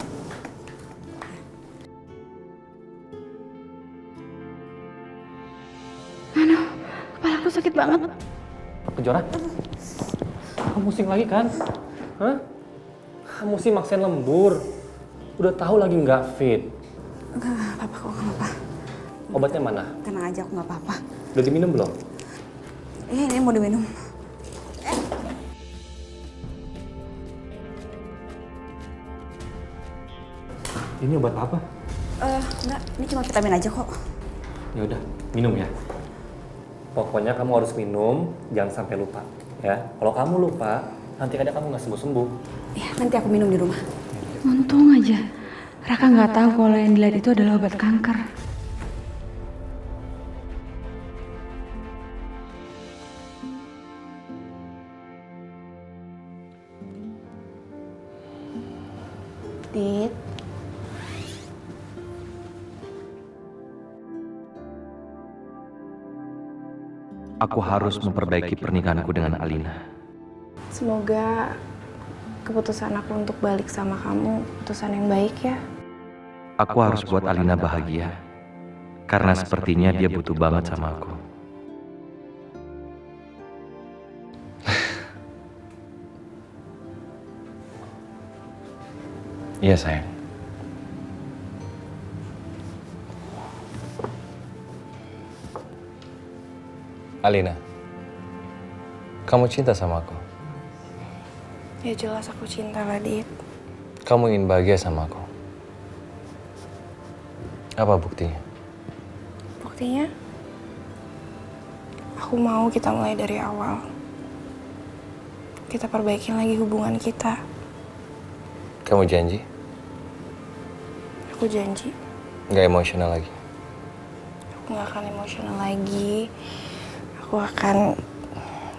Aduh, kepalaku sakit banget. Kejora, kamu pusing lagi kan? Hah? Kamu sih maksain lembur. Udah tahu lagi nggak fit. Enggak apa-apa kok, nggak apa-apa. Obatnya mana? Tenang aja, aku nggak apa-apa. Udah diminum belum? Ini mau diminum. Ini obat apa? Enggak, ini cuma vitamin aja kok. Ya udah, minum ya. Pokoknya kamu harus minum, jangan sampai lupa. Ya, kalau kamu lupa, nanti kadang kamu nggak sembuh-sembuh. Ya, nanti aku minum di rumah. Untung aja, Raka nggak tahu kalau yang dilihat itu adalah obat kanker. Dit, Aku harus memperbaiki pernikahanku dengan Alina. semoga keputusan aku untuk balik sama kamu keputusan yang baik ya. Aku harus buat Alina bahagia. Karena sepertinya dia butuh banget sama aku. Iya sayang. Alina, kamu cinta sama aku? Ya jelas aku cinta lah, Dit. Kamu ingin bahagia sama aku? Apa buktinya? Buktinya, aku mau kita mulai dari awal. Kita perbaikin lagi hubungan kita. Kamu janji? Aku janji, Nggak emosional lagi? aku gak akan emosional lagi. Aku akan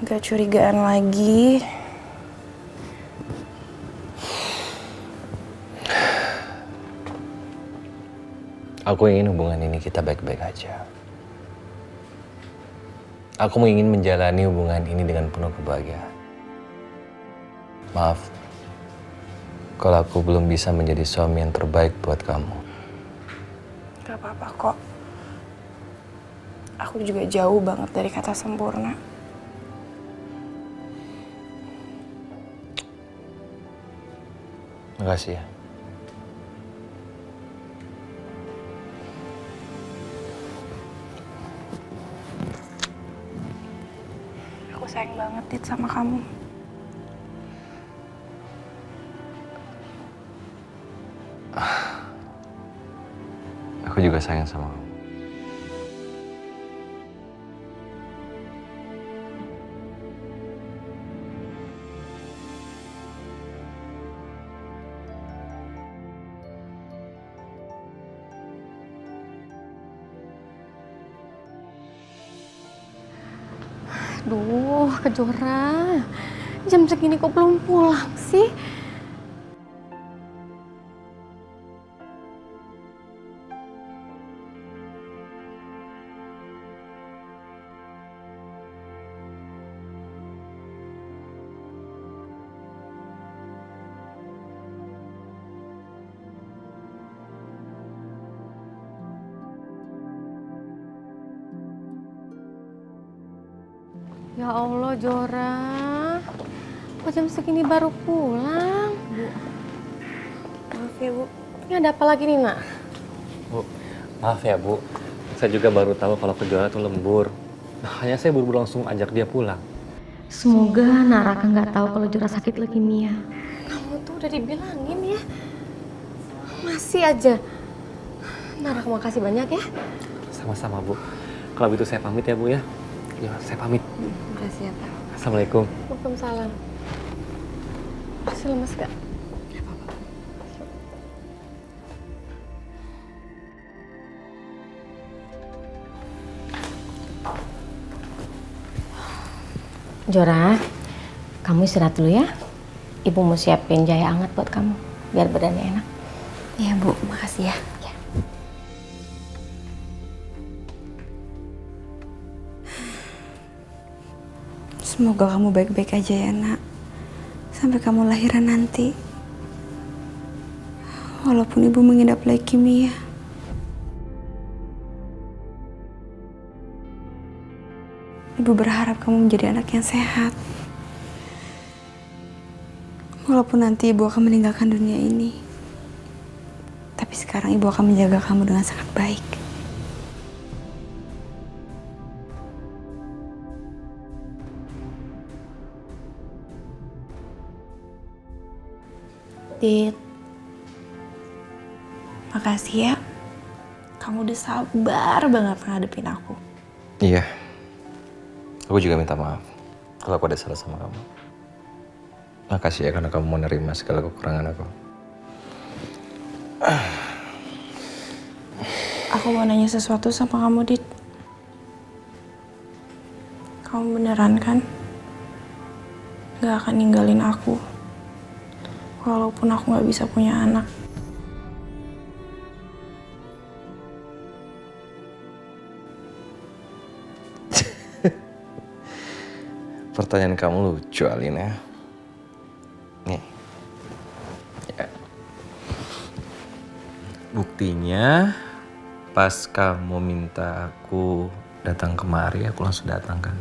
gak curigaan lagi. Aku ingin hubungan ini kita baik-baik aja. Aku ingin menjalani hubungan ini dengan penuh kebahagiaan. Maaf, kalau aku belum bisa menjadi suami yang terbaik buat kamu. Gak apa-apa kok. Aku juga jauh banget dari kata sempurna. Makasih ya. Aku sayang banget, Dit, sama kamu. Aku juga sayang sama kamu. Aduh, Kejora. Jam segini kok belum pulang sih? Ya Allah, Jora. Kok jam segini baru pulang? Bu. Maaf ya, Bu. Ini ada apa lagi nih, Nak? Bu, maaf ya Bu. Saya juga baru tahu kalau Kejora tuh lembur. Makanya saya buru-buru langsung ajak dia pulang. Semoga Naraka nggak tahu kalau Jora sakit leukemia. Kamu tuh udah dibilangin ya. Masih aja. Naraka, makasih banyak ya. Sama-sama Bu. Kalau begitu saya pamit ya Bu ya. Ya, saya pamit. Makasih ya, Pak. Assalamualaikum. Waalaikumsalam. Masih lemes gak? Jora, kamu istirahat dulu ya. Ibu mau siapin jahe hangat buat kamu, biar badannya enak. Iya Bu, makasih ya. Semoga kamu baik-baik aja ya nak. Sampai kamu lahiran nanti. Walaupun ibu mengidap leukemia. Ibu berharap kamu menjadi anak yang sehat. Walaupun nanti ibu akan meninggalkan dunia ini. Tapi sekarang ibu akan menjaga kamu dengan sangat baik. Dit, makasih ya. Kamu udah sabar banget ngadepin aku. Iya. Aku juga minta maaf kalau aku ada salah sama kamu. Makasih ya karena kamu mau nerima segala kekurangan aku. Aku mau nanya sesuatu sama kamu, Dit. Kamu beneran kan gak akan ninggalin aku walaupun aku gak bisa punya anak? Pertanyaan kamu lucu, Alina. Nih. Ya. Buktinya pas kamu minta aku datang kemari, aku langsung datang kan.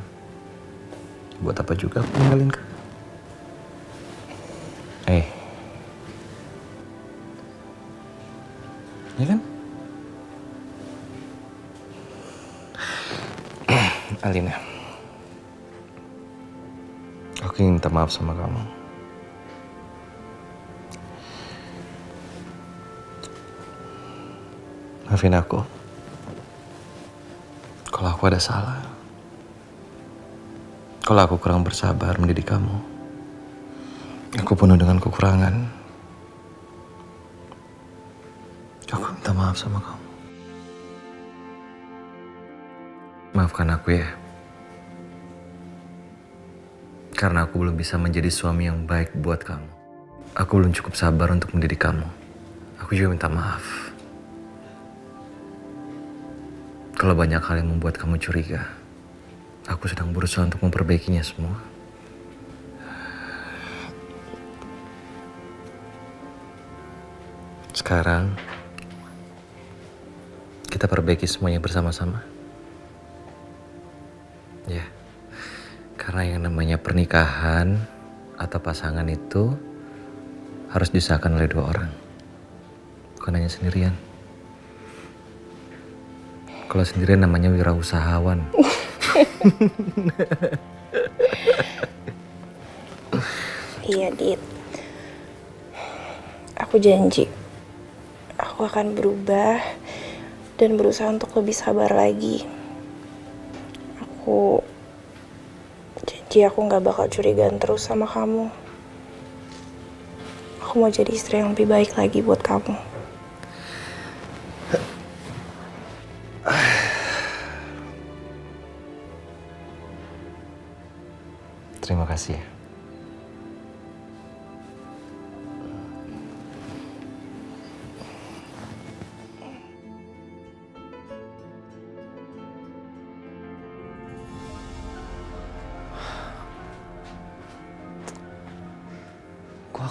Buat apa juga aku ninggalin kamu? Ya kan? Alina. Aku ingin minta maaf sama kamu. Maafin aku. Kalau aku ada salah. Kalau aku kurang bersabar mendidik kamu. Aku penuh dengan kekurangan. Aku minta maaf sama kamu. Maafkan aku ya. Karena aku belum bisa menjadi suami yang baik buat kamu. Aku belum cukup sabar untuk mendidik kamu. Aku juga minta maaf. Kalau banyak hal yang membuat kamu curiga, aku sedang berusaha untuk memperbaikinya semua. Sekarang, kita perbaiki semuanya bersama-sama. Ya. Karena yang namanya pernikahan atau pasangan itu harus disahkan oleh dua orang. Bukan hanya sendirian. Kalau sendirian namanya wirausahawan. Iya, Dit. Aku janji. Aku akan berubah dan berusaha untuk lebih sabar lagi. Aku janji aku gak bakal curigaan terus sama kamu. Aku mau jadi istri yang lebih baik lagi buat kamu. Terima kasih ya.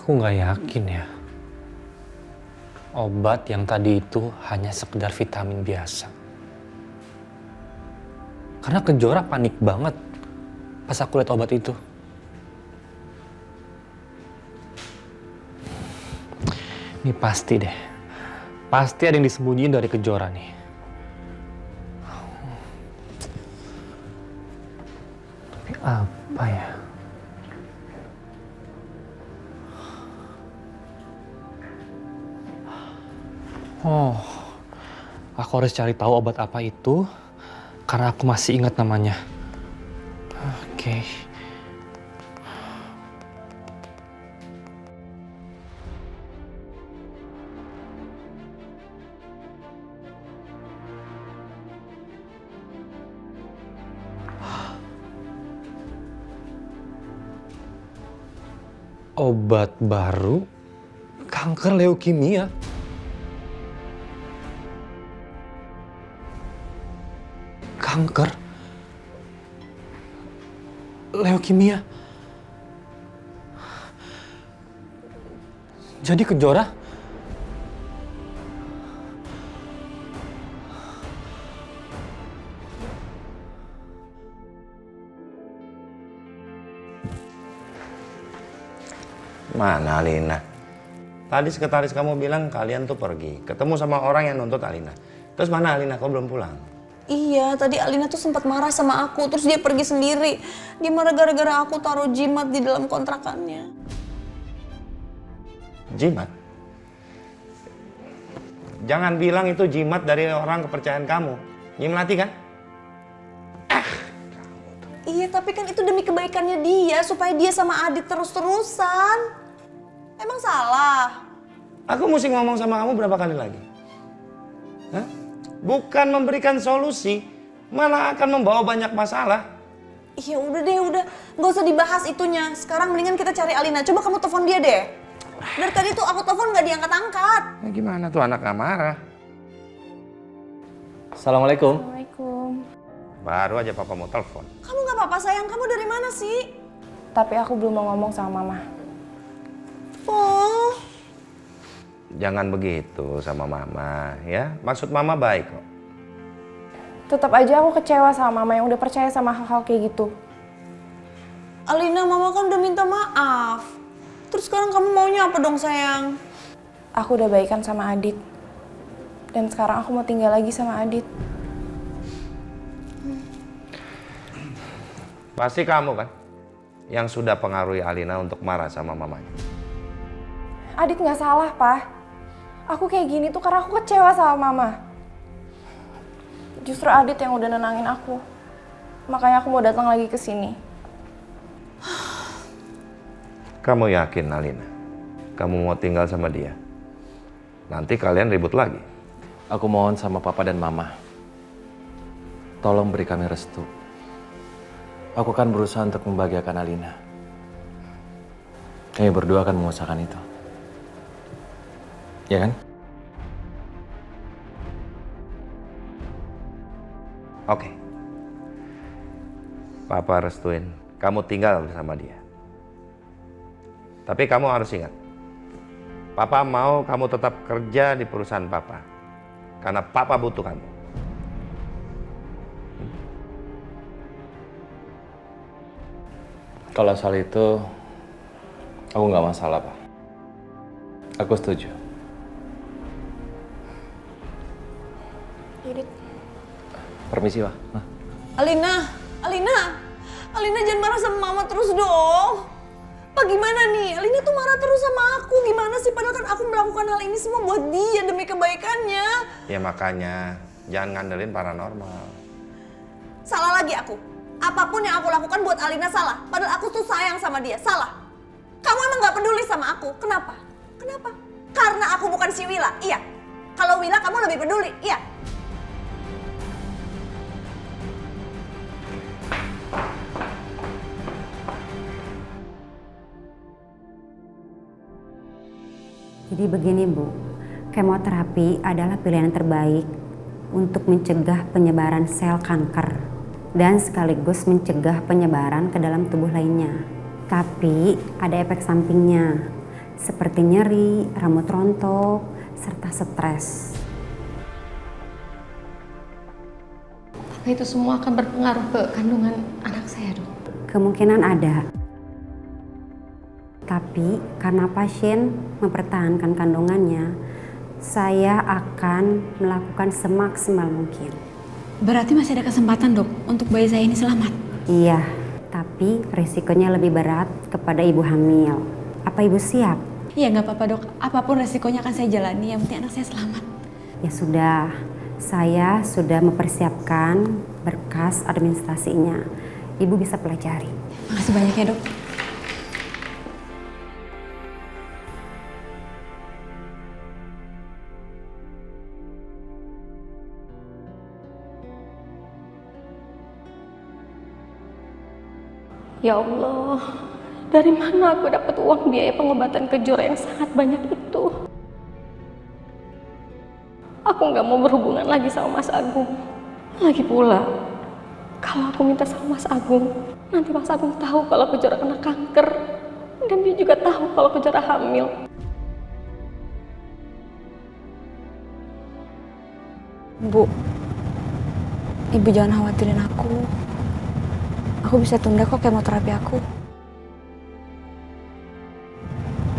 Aku nggak yakin ya. Obat yang tadi itu hanya sekedar vitamin biasa. Karena Kejora panik banget pas aku lihat obat itu. Ini pasti deh. Pasti ada yang disembunyiin dari Kejora nih. Tapi apa ya? Oh, aku harus cari tahu obat apa itu karena aku masih ingat namanya. Oke. Obat baru kanker leukemia. Kanker leukemia. Jadi Kejora Mana Alina? Tadi sekretaris kamu bilang kalian tuh pergi, ketemu sama orang yang nuntut Alina. Terus mana Alina? Kok belum pulang? Iya, tadi Alina tuh sempat marah sama aku, terus dia pergi sendiri. Dia marah gara-gara aku taruh jimat di dalam kontrakannya. Jimat? Jangan bilang itu jimat dari orang kepercayaan kamu. Nyi Melati kan? Iya, tapi kan itu demi kebaikannya dia, supaya dia sama Adit terus-terusan. Emang salah? Aku mesti ngomong sama kamu berapa kali lagi? Hah? Bukan memberikan solusi, malah akan membawa banyak masalah. Iya udah deh, udah. Gak usah dibahas itunya. Sekarang mendingan kita cari Alina. Coba kamu telepon dia deh. Dari tadi tuh aku telepon gak diangkat-angkat. Nah, gimana tuh anak gak marah? Assalamualaikum. Assalamualaikum. Baru aja papa mau telepon. Kamu gak apa-apa sayang, kamu dari mana sih? Tapi aku belum mau ngomong sama mama. Oh. Jangan begitu sama mama ya. Maksud mama baik kok. Tetap aja aku kecewa sama mama yang udah percaya sama hal-hal kayak gitu. Alina, mama kan udah minta maaf. Terus sekarang kamu maunya apa dong sayang? Aku udah baikan sama Adit. Dan sekarang aku mau tinggal lagi sama Adit. Pasti kamu kan yang sudah pengaruhi Alina untuk marah sama mamanya. Adit nggak salah, Pak. Aku kayak gini tuh karena aku kecewa sama mama. Justru Adit yang udah nenangin aku. Makanya aku mau datang lagi ke sini. Kamu yakin Alina? Kamu mau tinggal sama dia? Nanti kalian ribut lagi. Aku mohon sama papa dan mama. Tolong beri kami restu. Aku akan berusaha untuk membahagiakan Alina. Kami berdua akan mengusahakan itu. Ya kan? Oke. Papa restuin kamu tinggal bersama dia. Tapi kamu harus ingat, Papa mau kamu tetap kerja di perusahaan Papa. Karena Papa butuh kamu. Kalau soal itu, aku nggak masalah, Pak. Aku setuju. Adit. Permisi, Pak. Hah? Alina jangan marah sama mama terus dong. Pak gimana nih? Alina tuh marah terus sama aku. Gimana sih? Padahal kan aku melakukan hal ini semua buat dia demi kebaikannya. Ya makanya jangan ngandelin paranormal. Salah lagi aku. Apapun yang aku lakukan buat Alina salah. Padahal aku tuh sayang sama dia. Salah. Kamu emang gak peduli sama aku. Kenapa? Kenapa? Karena aku bukan si Wila. Iya. Kalau Wila kamu lebih peduli. Iya. Jadi begini Bu, kemoterapi adalah pilihan terbaik untuk mencegah penyebaran sel kanker dan sekaligus mencegah penyebaran ke dalam tubuh lainnya. Tapi ada efek sampingnya seperti nyeri, rambut rontok, serta stres. Apa itu semua akan berpengaruh ke kandungan anak saya, Dok? Kemungkinan ada. Tapi karena pasien mempertahankan kandungannya, saya akan melakukan semaksimal mungkin. Berarti masih ada kesempatan, Dok, untuk bayi saya ini selamat? Iya, tapi resikonya lebih berat kepada ibu hamil. Apa ibu siap? Iya, nggak apa-apa, Dok. Apapun resikonya akan saya jalani, yang penting anak saya selamat. Ya sudah, saya sudah mempersiapkan berkas administrasinya. Ibu bisa pelajari. Makasih banyak ya, Dok. Ya Allah, dari mana aku dapat uang biaya pengobatan ke Jora yang sangat banyak itu? Aku nggak mau berhubungan lagi sama Mas Agung. Lagi pula, kalau aku minta sama Mas Agung, nanti Mas Agung tahu kalau Kejora kena kanker. Dan dia juga tahu kalau Kejora hamil. Bu, Ibu jangan khawatirin aku. Aku bisa tunda kok kemoterapi aku.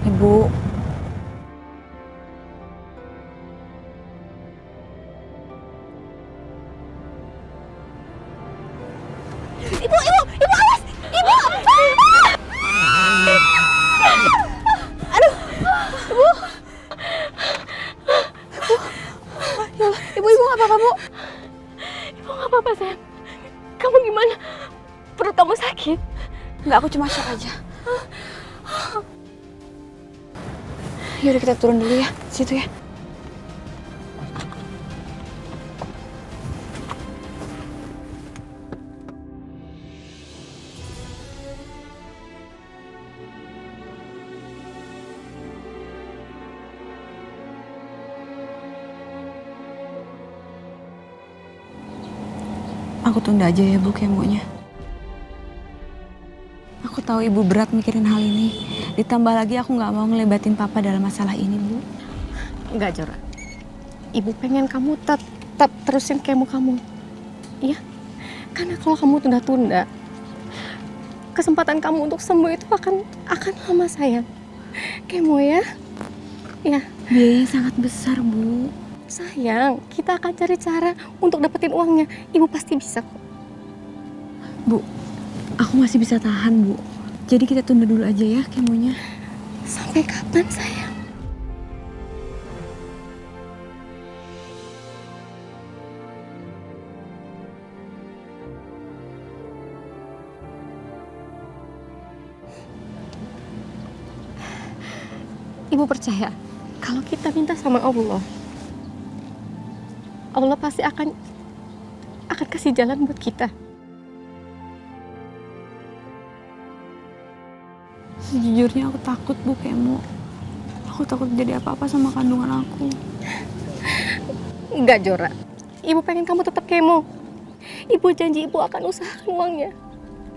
Ibu. Ibu awas! Ibu! Aduh, Ibu. Ya Allah, Ibu nggak apa-apa, Bu? Ibu nggak apa-apa, sayang. Kamu gimana? Perut kamu sakit? Nggak, aku cuma shock aja. Yaudah kita turun dulu ya, situ ya. Aku tunda aja ya, Bu, kemonya. Aku tahu Ibu berat mikirin hal ini. Ditambah lagi aku nggak mau ngelebatin Papa dalam masalah ini, Bu. Enggak, Jora. Ibu pengen kamu tetap terusin kemo kamu. Iya? Karena kalau kamu tunda-tunda, kesempatan kamu untuk sembuh itu akan lama, sayang. Kemo ya? Ya. Biayanya sangat besar, Bu. Sayang, kita akan cari cara untuk dapetin uangnya. Ibu pasti bisa kok. Bu, aku masih bisa tahan, Bu. Jadi kita tunda dulu aja ya kemonya. Sampai kapan, sayang? Ibu percaya, kalau kita minta sama Allah, Allah pasti akan kasih jalan buat kita. Sejujurnya aku takut, Bu, kemo. Aku takut jadi apa-apa sama kandungan aku. Enggak, Jora. Ibu pengen kamu tetap kemo. Ibu janji ibu akan usahakan uangnya.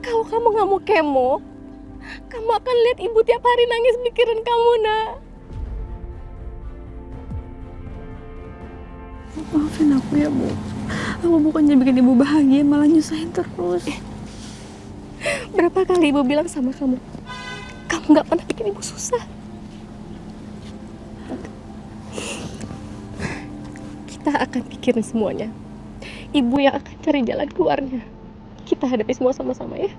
Kalau kamu nggak mau kemo, kamu akan lihat ibu tiap hari nangis mikirin kamu, nak. Maafin aku ya, Bu. Aku bukannya bikin Ibu bahagia, malah nyusahin terus. Berapa kali Ibu bilang sama kamu, kamu nggak pernah bikin Ibu susah. Kita akan pikirin semuanya. Ibu yang akan cari jalan keluarnya. Kita hadapi semua sama-sama ya.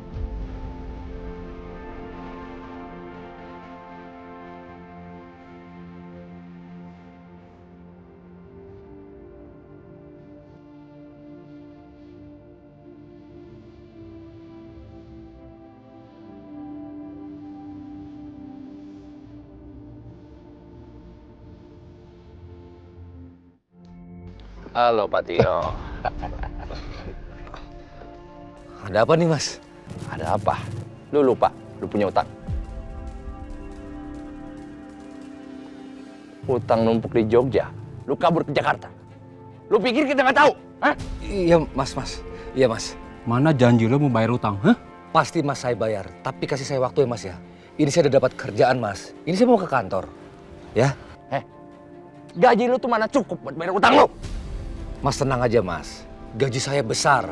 Halo Pak Tio. Ada apa nih, Mas? Ada apa? Lu lupa, lu punya utang. Utang numpuk di Jogja, lu kabur ke Jakarta. Lu pikir kita nggak tahu? Hah? Iya, Mas. Iya, Mas. Mana janji lu mau bayar utang, hah? Pasti Mas saya bayar, tapi kasih saya waktu ya, Mas ya. Ini saya udah dapat kerjaan, Mas. Ini saya mau ke kantor. Ya? Gaji lu tuh mana cukup buat bayar utang lu? Mas tenang aja, Mas. Gaji saya besar.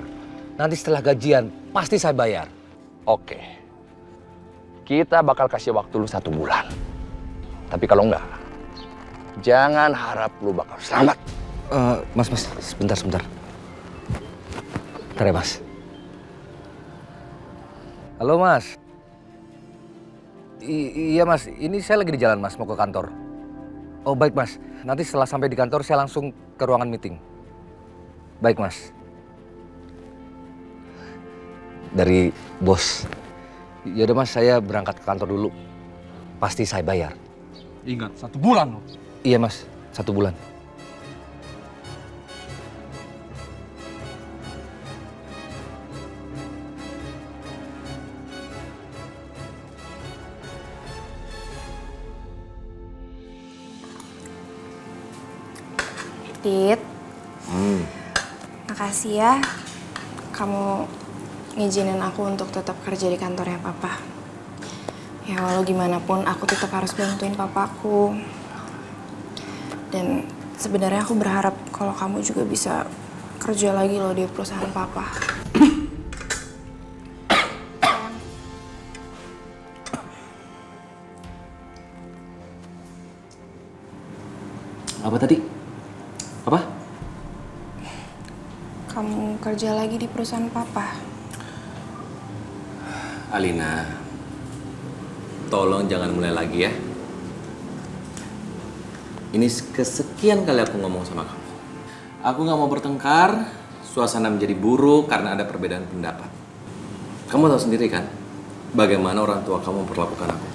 Nanti setelah gajian, pasti saya bayar. Oke. Kita bakal kasih waktu lu 1 bulan. Tapi kalau enggak, jangan harap lu bakal selamat. Mas, sebentar. Bentar ya, Mas. Halo, Mas. Iya, Mas. Ini saya lagi di jalan, Mas. Mau ke kantor. Oh, baik, Mas. Nanti setelah sampai di kantor, saya langsung ke ruangan meeting. Baik, Mas. Dari bos. Yaudah, Mas. Saya berangkat ke kantor dulu. Pasti saya bayar. Ingat, 1 bulan loh. Iya, Mas. 1 bulan. Dit, makasih ya kamu ngizinin aku untuk tetap kerja di kantornya papa. Ya walau gimana pun aku tetap harus bantuin papaku. Dan sebenarnya aku berharap kalau kamu juga bisa kerja lagi loh di perusahaan papa. Apa tadi? Apa? Kamu kerja lagi di perusahaan papa. Alina, tolong jangan mulai lagi ya. Ini kesekian kali aku ngomong sama kamu. Aku gak mau bertengkar, suasana menjadi buruk karena ada perbedaan pendapat. Kamu tahu sendiri kan, bagaimana orang tua kamu memperlakukan aku.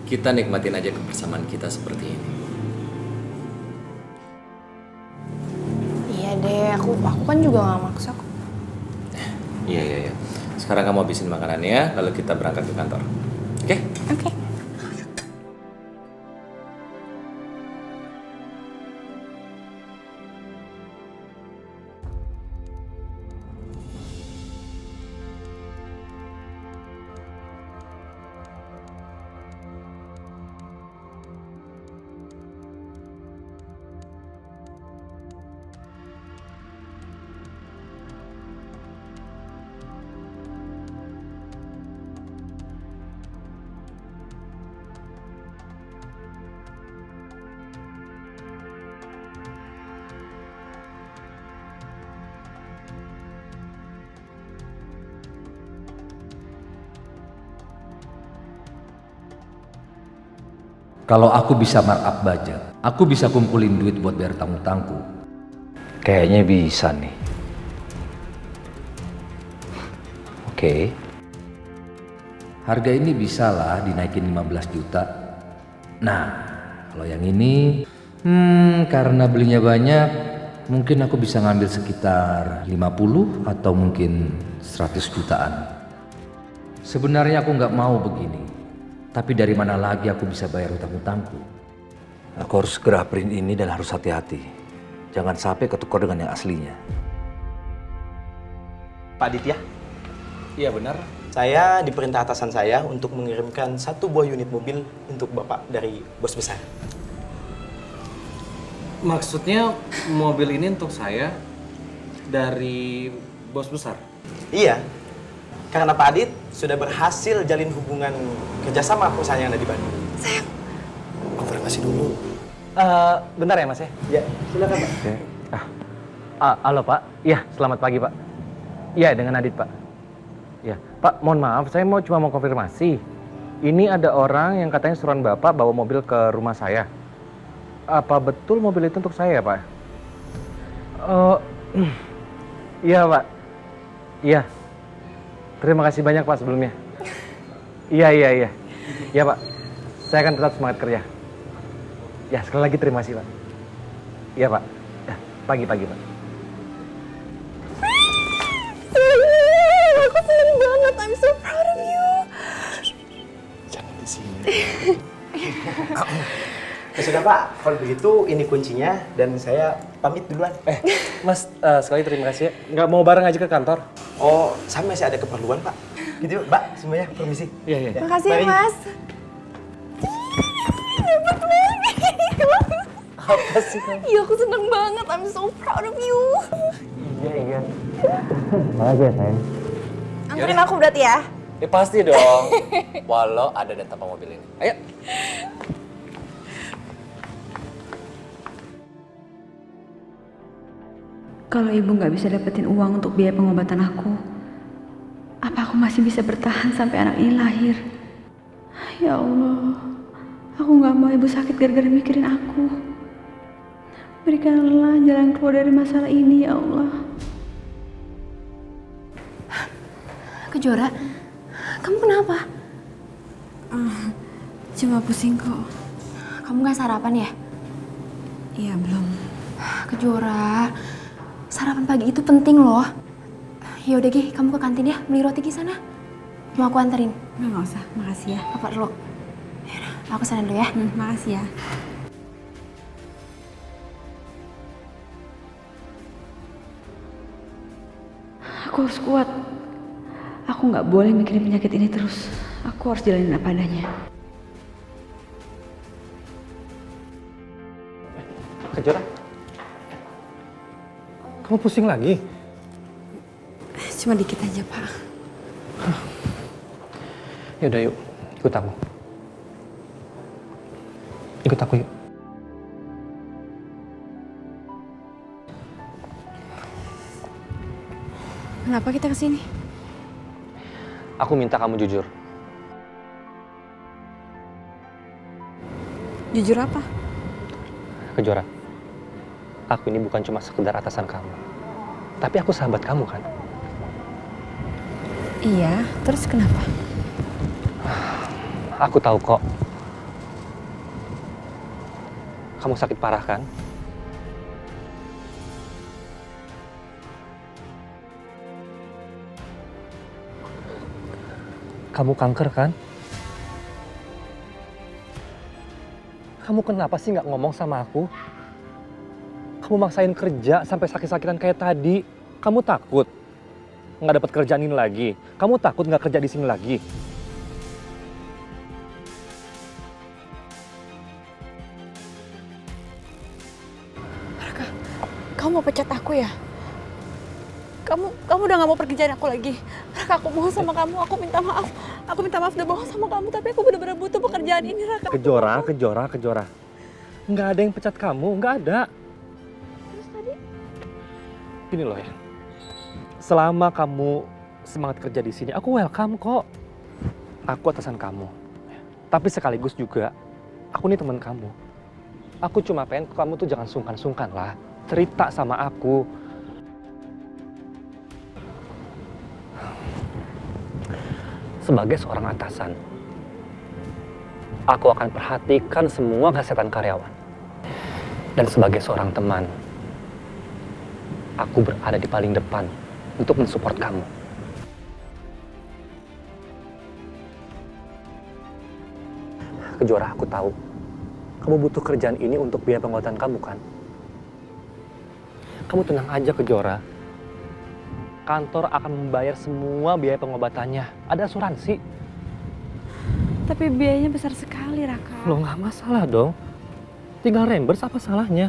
Kita nikmatin aja kebersamaan kita seperti ini. Iya deh, aku kan juga gak maksa kok. Iya. Sekarang kamu habisin makanannya, lalu kita berangkat ke kantor. Oke? Oke. Kalau aku bisa markup budget, aku bisa kumpulin duit buat bayar tamu-tangku. Kayaknya bisa nih. Oke. Harga ini bisa lah dinaikin 15 juta. Nah, kalau yang ini, karena belinya banyak, mungkin aku bisa ngambil sekitar 50 atau mungkin 100 jutaan. Sebenarnya aku nggak mau begini. Tapi dari mana lagi aku bisa bayar utang-utangku? Aku harus segera print ini dan harus hati-hati. Jangan sampai ketukar dengan yang aslinya. Pak Aditya? Iya benar. Saya diperintah atasan saya untuk mengirimkan 1 buah unit mobil untuk Bapak dari bos besar. Maksudnya mobil ini untuk saya dari bos besar? Iya, karena Pak Adit sudah berhasil jalin hubungan kerjasama perusahaan yang ada di Bandung. Sayang, konfirmasi dulu. Bentar ya Mas ya? Ya, silakan Pak. Halo Pak, iya selamat pagi Pak. Iya dengan Adit Pak. Ya Pak, mohon maaf, saya cuma mau konfirmasi. Ini ada orang yang katanya suruhan Bapak bawa mobil ke rumah saya. Apa betul mobil itu untuk saya Pak? Iya Pak. Iya. Terima kasih banyak Pak sebelumnya. Iya. Iya Pak, saya akan tetap semangat kerja. Ya sekali lagi terima kasih Pak. Iya Pak, ya, pagi-pagi Pak. Aku seneng banget, I'm so proud of you. Jangan di sini. Ya sudah Pak, kalau begitu ini kuncinya dan saya pamit duluan. Mas, sekali terima kasih ya. Nggak mau bareng aja ke kantor? Oh, saya masih ada keperluan Pak. Gitu Mbak, semuanya permisi. Iya. Makasih ya, Mari. Mas. Apa sih kamu? Iya, aku seneng banget. I'm so proud of you. Iya. Makasih ya sayang. Anterin aku berarti ya? Ya pasti dong. Walau ada dan tanpa mobil ini. Ayo. Kalau ibu nggak bisa dapetin uang untuk biaya pengobatan aku, apa aku masih bisa bertahan sampai anak ini lahir? Ya Allah, aku nggak mau ibu sakit gara-gara mikirin aku. Berikanlah jalan keluar dari masalah ini, ya Allah. Kejora, kamu kenapa? Cuma pusing kok. Kamu gak sarapan ya? Iya, belum. Kejora, sarapan pagi itu penting loh. Ya udah Gi, kamu ke kantin ya, beli roti di sana. Mau aku anterin? Nggak usah, makasih ya. Apa dulu? Yaudah, aku sana dulu ya. Makasih ya. Aku harus kuat. Aku nggak boleh mikirin penyakit ini terus. Aku harus jalanin apa adanya. Kejora, kamu pusing lagi? Cuma dikit aja, Pak. Yaudah yuk, ikut aku. Ikut aku yuk. Kenapa kita kesini? Aku minta kamu jujur. Jujur apa? Kejora, aku ini bukan cuma sekedar atasan kamu. Tapi aku sahabat kamu kan? Iya, terus kenapa? Aku tahu kok. Kamu sakit parah kan? Kamu kanker kan? Kamu kenapa sih nggak ngomong sama aku? Kamu maksain kerja sampai sakit-sakitan kayak tadi. Kamu takut nggak dapat kerjaan ini lagi? Kamu takut nggak kerja di sini lagi? Raka, kamu mau pecat aku ya? Kamu udah gak mau pekerjaan aku lagi. Raka, aku mohon sama kamu, aku minta maaf. Aku minta maaf udah bohong sama kamu, tapi aku benar-benar butuh pekerjaan ini, Raka. Kejora. Nggak ada yang pecat kamu, nggak ada. Terus tadi? Gini loh ya, selama kamu semangat kerja di sini, aku welcome kok. Aku atasan kamu, tapi sekaligus juga aku nih teman kamu. Aku cuma pengen kamu tuh jangan sungkan-sungkan lah, cerita sama aku. Sebagai seorang atasan, aku akan perhatikan semua kesehatan karyawan. Dan sebagai seorang teman, aku berada di paling depan untuk mensupport kamu. Kejora, aku tahu kamu butuh kerjaan ini untuk biaya pengobatan kamu kan? Kamu tenang aja, Kejora. Kantor akan membayar semua biaya pengobatannya. Ada asuransi. Tapi biayanya besar sekali, Raka. Loh, nggak masalah dong. Tinggal reimburse, apa salahnya?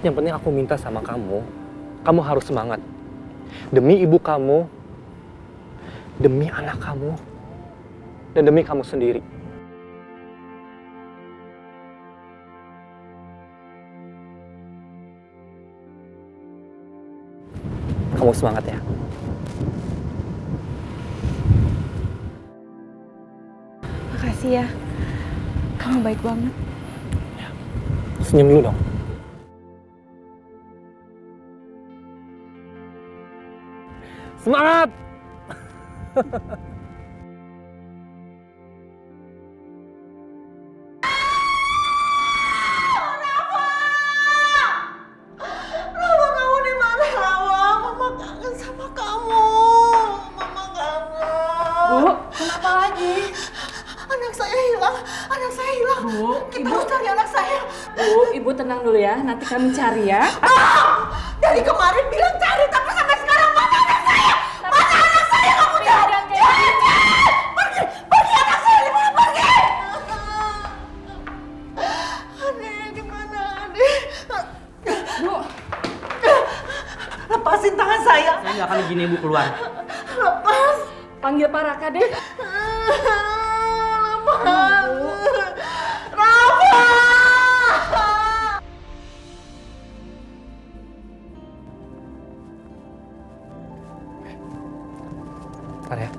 Yang penting aku minta sama kamu, kamu harus semangat. Demi ibu kamu, demi anak kamu, dan demi kamu sendiri. Kamu semangat ya. Makasih ya. Kamu baik banget. Senyum dulu dong. Semangat! Rawa, kamu di mana, Rawa? Mama kangen sama kamu. Mama kangen. Bu, kenapa lagi? Anak saya hilang. Anak saya hilang. Bu, kita Ibu- harus cari anak saya. Bu, Ibu tenang dulu ya, nanti kami cari ya. Dari kemarin bilang cari, tapi sampai sekarang mana anak saya? Mana anak saya? Kamu jangan. Pergi anak saya, di mana pergi? Bu. Lepasin tangan saya. Saya nggak akan izin ibu keluar. Lepas. Panggil Pak Raka deh. Lepas. Rafa! Bentar ya.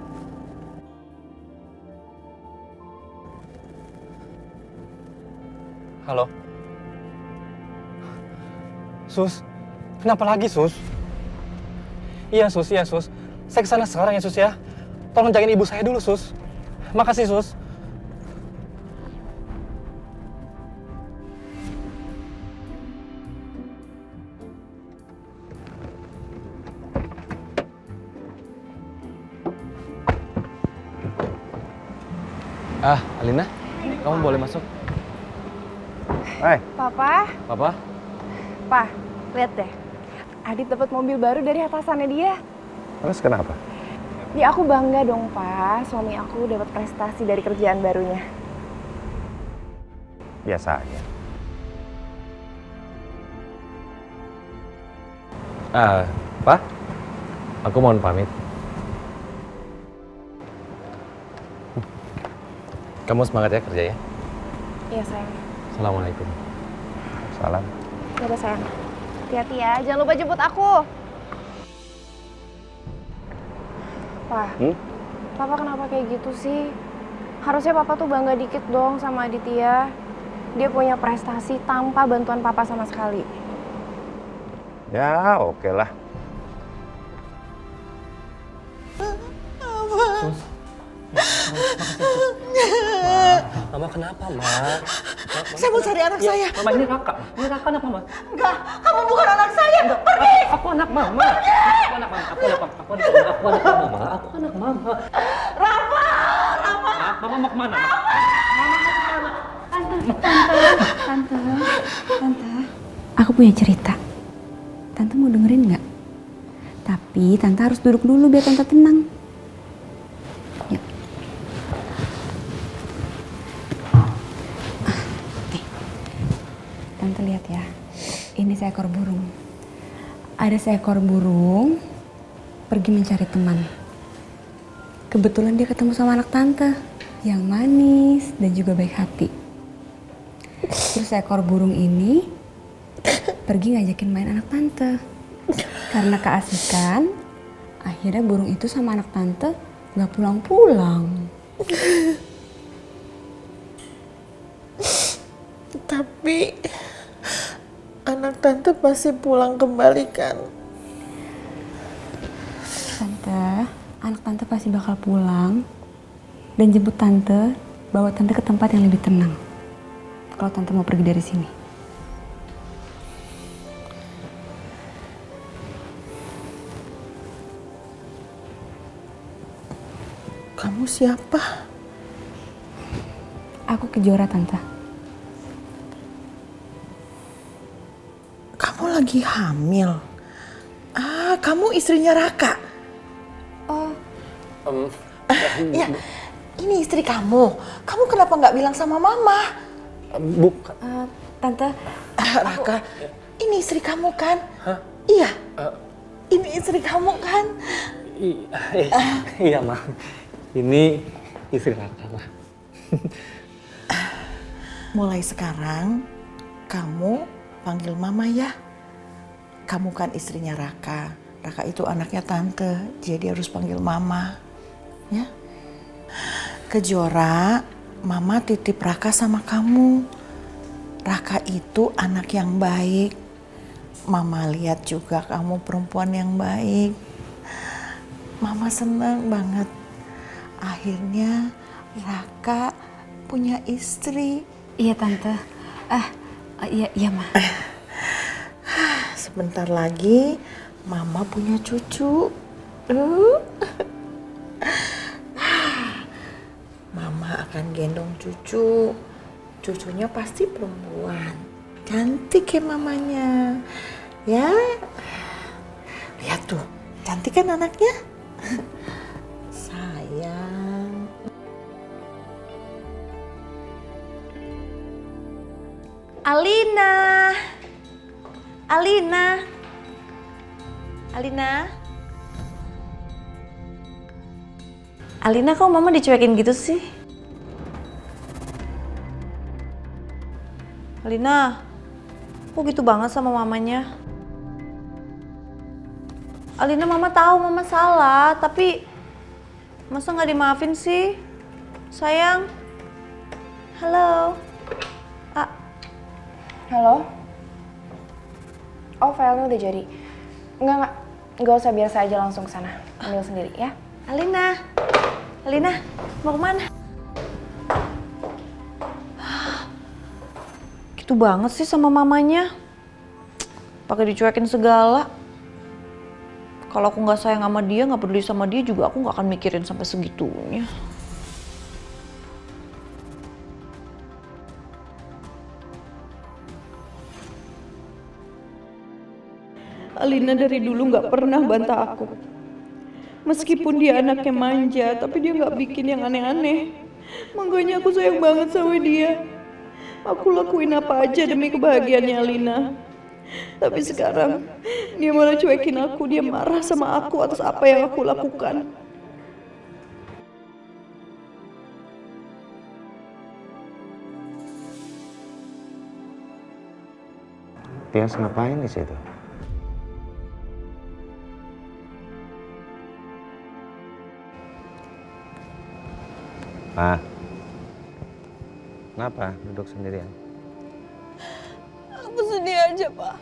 Halo. Sus, kenapa lagi Sus? Iya Sus. Saya kesana sekarang ya Sus ya. Tolong jagain ibu saya dulu Sus. Makasih Sus. Alina, kamu boleh masuk. Hai. Papa, Papa? Pa, lihat deh. Adit dapat mobil baru dari atasannya dia. Terus kenapa? Ya aku bangga dong, Pa. Suami aku dapat prestasi dari kerjaan barunya. Biasa aja. Pak, aku mohon pamit. Kamu semangat ya kerja ya. Iya, sayang. Assalamualaikum. Salam. Yaudah, sayang. Hati-hati ya, jangan lupa jemput aku. Pa, Papa kenapa kayak gitu sih? Harusnya Papa tuh bangga dikit dong sama Aditya. Dia punya prestasi tanpa bantuan Papa sama sekali. Ya, oke lah. Mama kenapa, Ma? Saya mau cari anak saya. Mama ini Raka. Ini Raka anak Mama. Enggak, kamu bukan anak saya. Pergi. Aku anak Mama. Aku anak Mama. Aku anak Mama. Rafa. Mama mau kemana? Tante. Aku punya cerita. Tante mau dengerin nggak? Tapi Tante harus duduk dulu biar Tante tenang. Yuk. Tante lihat ya. Ini seekor burung. Ada seekor burung pergi mencari teman. Kebetulan dia ketemu sama anak tante yang manis dan juga baik hati. Terus seekor burung ini pergi ngajakin main anak tante. Karena keasikan, akhirnya burung itu sama anak tante gak pulang-pulang. Tapi anak tante pasti pulang kembali kan? Tante, anak tante pasti bakal pulang dan jemput tante, bawa tante ke tempat yang lebih tenang. Kalau tante mau pergi dari sini. Kamu siapa? Aku Kejora, Tante. Kamu lagi hamil? Kamu istrinya Raka? Ya, ini istri kamu. Kamu kenapa nggak bilang sama Mama? Bukan. Tante. Raka, ini istri kamu kan? Iya. Ini istri kamu kan? Iya, Ma. Ini istri Raka, Ma. Mulai sekarang, kamu panggil Mama ya. Kamu kan istrinya Raka. Raka itu anaknya Tante, jadi harus panggil Mama. Ya. Kejora, Mama titip Raka sama kamu. Raka itu anak yang baik. Mama lihat juga kamu perempuan yang baik. Mama senang banget. Akhirnya Raka punya istri. Iya, Tante. Iya, Ma. Sebentar lagi Mama punya cucu. Mama akan gendong cucu. Cucunya pasti perempuan. Cantik ya mamanya. Ya. Lihat tuh, cantik kan anaknya? Sayang. Alina. Alina. Alina. Alina, kok mama dicuekin gitu sih? Alina, kok gitu banget sama mamanya? Alina, mama tahu mama salah, tapi masa nggak dimaafin sih? Sayang. Halo. Halo? Oh, filenya udah jadi. Enggak usah, biar saya aja langsung ke sana. Ambil sendiri ya. Alina. Alina, mau kemana? Gitu banget sih sama mamanya. Pakai dicuekin segala. Kalau aku nggak sayang sama dia, nggak peduli sama dia juga, aku nggak akan mikirin sampai segitunya. Alina dari dulu nggak pernah bantah aku. Meskipun dia anaknya manja, tapi dia nggak bikin yang aneh-aneh. Makanya aku sayang banget sama dia. Aku lakuin apa aja demi kebahagiaannya Alina. Tapi sekarang dia malah cuekin aku, dia marah sama aku atas apa yang aku lakukan. Tias ngapain di situ? Pak, kenapa duduk sendirian? Aku sedih aja, Pak.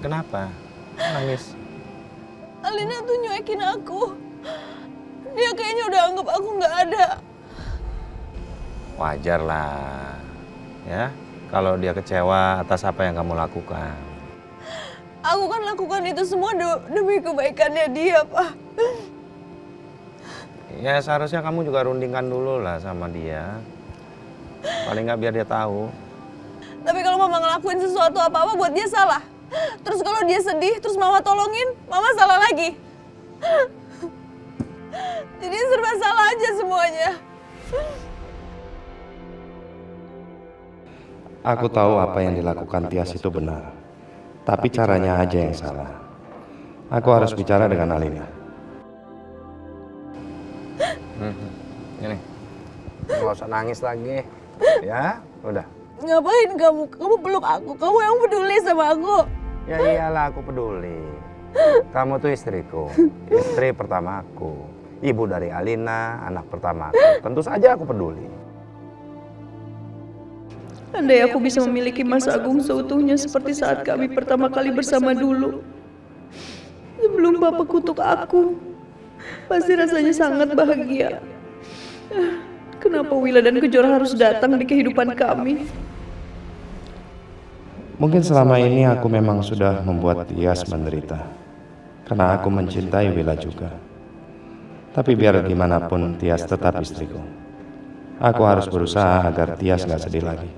Kenapa? Nangis? Alina tuh nyuekin aku. Dia kayaknya udah anggap aku nggak ada. Wajar lah, ya. Kalau dia kecewa atas apa yang kamu lakukan. Aku kan lakukan itu semua demi kebaikannya dia, Pak. Ya seharusnya kamu juga rundingkan dulu lah sama dia. Paling nggak biar dia tahu. Tapi kalau mama ngelakuin sesuatu apa-apa buat dia salah. Terus kalau dia sedih, terus mama tolongin, mama salah lagi. Jadi serba salah aja semuanya. Aku tahu apa yang dilakukan Tias itu benar. Tapi caranya aja yang salah. Aku harus bicara dengan Alina. Ini, nggak usah nangis lagi, ya, udah. Ngapain kamu? Kamu peluk aku, kamu yang peduli sama aku. Ya iyalah aku peduli. Kamu tuh istriku, istri pertamaku, ibu dari Alina, anak pertamaku. Tentu saja aku peduli. Andai aku bisa memiliki Mas Agung seutuhnya seperti saat kami pertama kali bersama dulu. Sebelum Bapak kutuk aku, pasti rasanya sangat bahagia. Kenapa Wila dan Kejora harus datang di kehidupan kami? Mungkin selama ini aku memang sudah membuat Tias menderita. Karena aku mencintai Wila juga. Tapi biar gimana pun Tias tetap istriku. Aku harus berusaha agar Tias gak sedih lagi.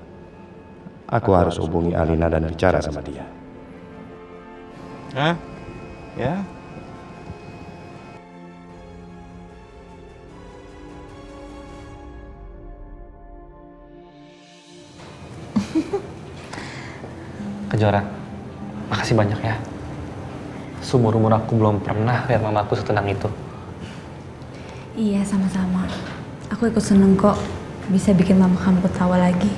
Aku harus hubungi Alina dan bicara sama dia. Hah? Ya? Kejora, makasih banyak ya. Seumur-umur aku belum pernah lihat mamaku setenang itu. Iya, sama-sama. Aku ikut seneng kok bisa bikin mama kamu ketawa lagi.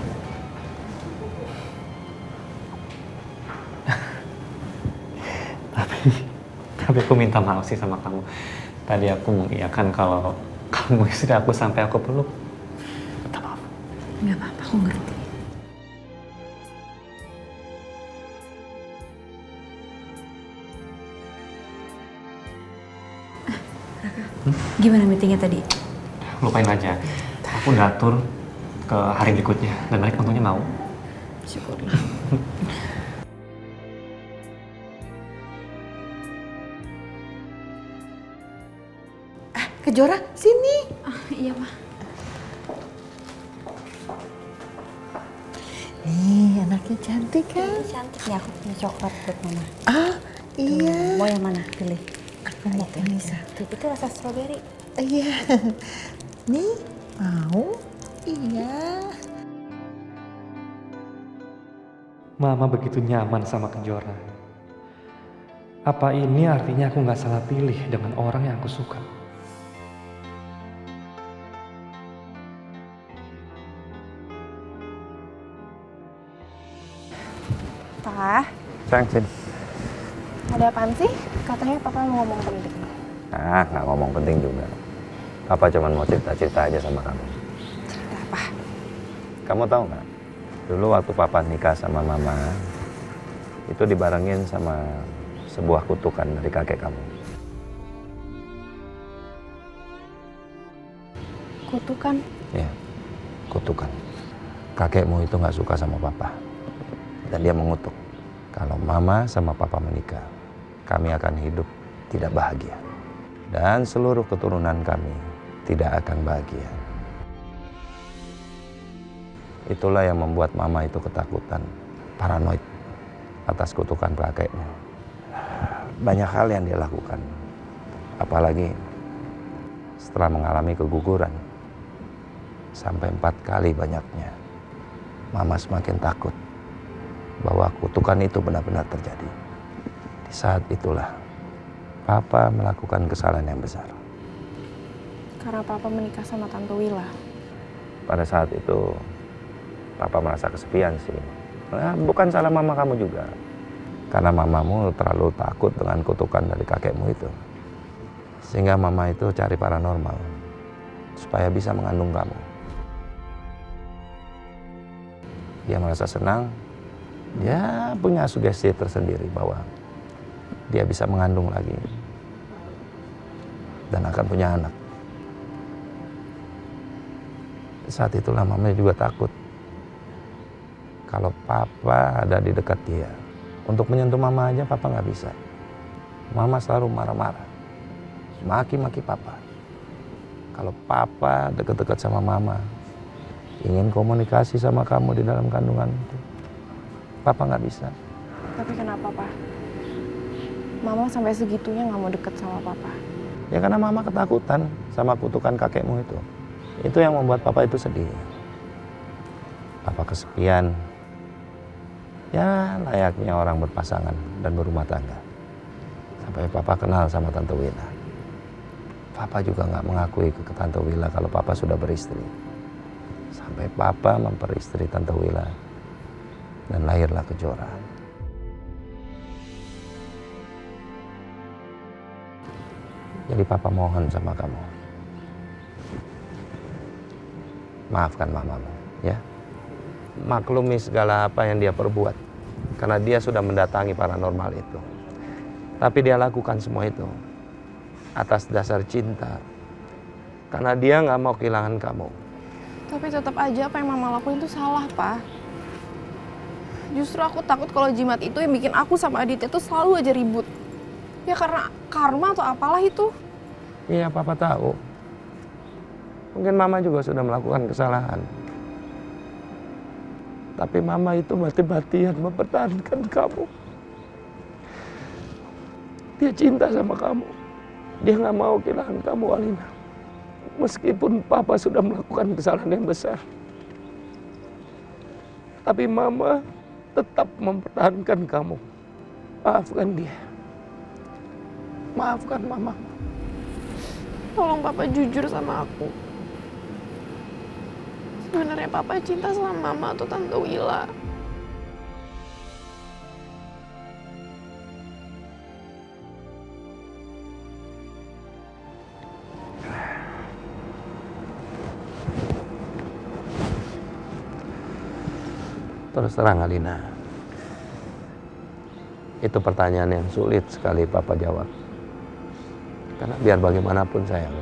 Tapi aku minta maaf sih sama kamu. Tadi aku mengiyakan kalau kamu istri aku sampai aku peluk. Minta maaf. Nggak apa-apa, aku ngerti. Gimana meetingnya tadi? Lupain aja. Aku udah atur ke hari berikutnya dan mereka tentunya mau. Syukurlah. Kejora, sini. Iya, Ma. Nih, anaknya cantik kan? Cantik ya, aku punya coklat buat Mama. Ah, iya. Mau yang mana? Pilih. Aku mau ini satu. Itu rasa stroberi. Iya. Nih, mau? Iya. Mama begitu nyaman sama Kejora. Apa ini artinya aku nggak salah pilih dengan orang yang aku suka? Pak, Sayang, sini. ada apaan sih? Katanya papa mau ngomong penting. Nggak ngomong penting juga. Papa cuma mau cerita-cerita aja sama kamu. Cerita apa? Kamu tahu nggak? Dulu waktu papa nikah sama mama, itu dibarengin sama sebuah kutukan dari kakek kamu. Kutukan? Ya, kutukan. Kakekmu itu nggak suka sama papa. Dan dia mengutuk, kalau mama sama papa menikah, kami akan hidup tidak bahagia. Dan seluruh keturunan kami tidak akan bahagia. Itulah yang membuat mama itu ketakutan, paranoid atas kutukan kakeknya. Banyak hal yang dia lakukan. Apalagi setelah mengalami keguguran. Sampai 4 kali banyaknya. Mama semakin takut bahwa kutukan itu benar-benar terjadi. Di saat itulah papa melakukan kesalahan yang besar. Karena papa menikah sama Tante Willa. Pada saat itu papa merasa kesepian sih. Nah, bukan salah mama kamu juga. Karena mamamu terlalu takut dengan kutukan dari kakekmu itu. Sehingga mama itu cari paranormal supaya bisa mengandung kamu. Dia merasa senang. Dia punya sugesti tersendiri bahwa dia bisa mengandung lagi dan akan punya anak. Saat itulah mamanya juga takut kalau papa ada di dekat dia. Untuk menyentuh mama aja papa nggak bisa. Mama selalu marah-marah, maki-maki papa. Kalau papa dekat-dekat sama mama, ingin komunikasi sama kamu di dalam kandungan itu, papa nggak bisa. Tapi kenapa, Pak? Mama sampai segitunya nggak mau deket sama papa. Ya karena mama ketakutan sama kutukan kakekmu itu. Itu yang membuat papa itu sedih. Papa kesepian. Ya layaknya orang berpasangan dan berumah tangga. Sampai papa kenal sama Tante Willa. Papa juga nggak mengakui ke Tante Willa kalau papa sudah beristri. Sampai papa memperistri Tante Willa. Dan lahirlah Kejora. Jadi papa mohon sama kamu. Maafkan mamamu, ya. Maklumi segala apa yang dia perbuat. Karena dia sudah mendatangi paranormal itu. Tapi dia lakukan semua itu atas dasar cinta. Karena dia nggak mau kehilangan kamu. Tapi tetap aja apa yang mama lakuin itu salah, Pak. Justru aku takut kalau jimat itu yang bikin aku sama Aditya tuh selalu aja ribut. Ya karena karma atau apalah itu. Iya, papa tahu. Mungkin mama juga sudah melakukan kesalahan. Tapi mama itu mati-matian mempertahankan kamu. Dia cinta sama kamu. Dia nggak mau kehilangan kamu, Alina. Meskipun papa sudah melakukan kesalahan yang besar. Tapi mama tetap mempertahankan kamu. Maafkan dia. Maafkan mama. Tolong papa jujur sama aku. Sebenarnya papa cinta sama mama atau Tante Willa? Terus terang, Alina. Itu pertanyaan yang sulit sekali papa jawab. Karena biar bagaimanapun sayang,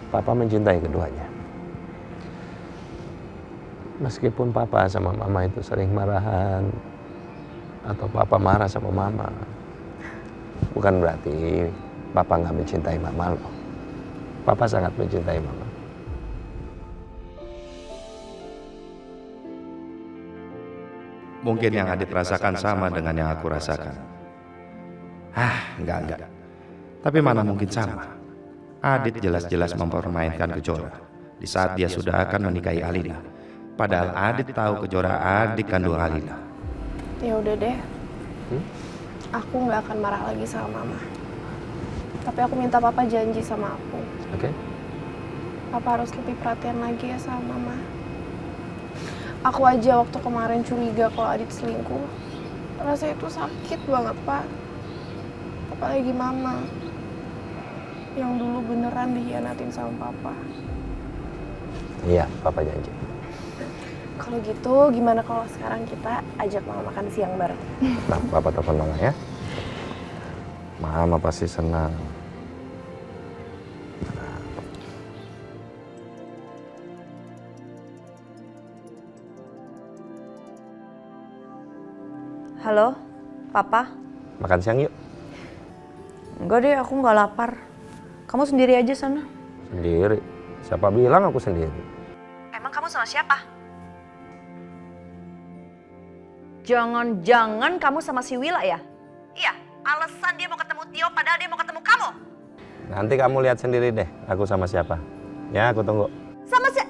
papa mencintai keduanya. Meskipun papa sama mama itu sering marahan, atau papa marah sama mama, bukan berarti papa nggak mencintai mama loh. Papa sangat mencintai mama. Mungkin yang Adit rasakan sama dengan yang aku rasakan. Enggak. Tapi mana mungkin sama. Adit jelas-jelas mempermainkan Kejora di saat dia sudah akan menikahi Alina. Padahal Adit tahu Kejora adik kandung Alina. Ya udah deh. Aku nggak akan marah lagi sama Mama. Tapi aku minta Papa janji sama aku. Oke? Papa harus lebih perhatian lagi ya sama Mama. Aku aja waktu kemarin curiga kalau Adit selingkuh. Rasa itu sakit banget, Pak. Apalagi Mama. Yang dulu beneran dihianatin sama Papa. Iya, Papa janji. Kalau gitu, gimana kalau sekarang kita ajak Mama makan siang bareng? Nah, Papa telepon Mama ya. Mama pasti senang. Halo, Papa? Makan siang yuk. Enggak deh, aku nggak lapar. Kamu sendiri aja sana. Sendiri? Siapa bilang aku sendiri? Emang kamu sama siapa? Jangan-jangan kamu sama si Wila ya? Iya, alasan dia mau ketemu Tio padahal dia mau ketemu kamu. Nanti kamu lihat sendiri deh, aku sama siapa. Ya, aku tunggu. Sama si...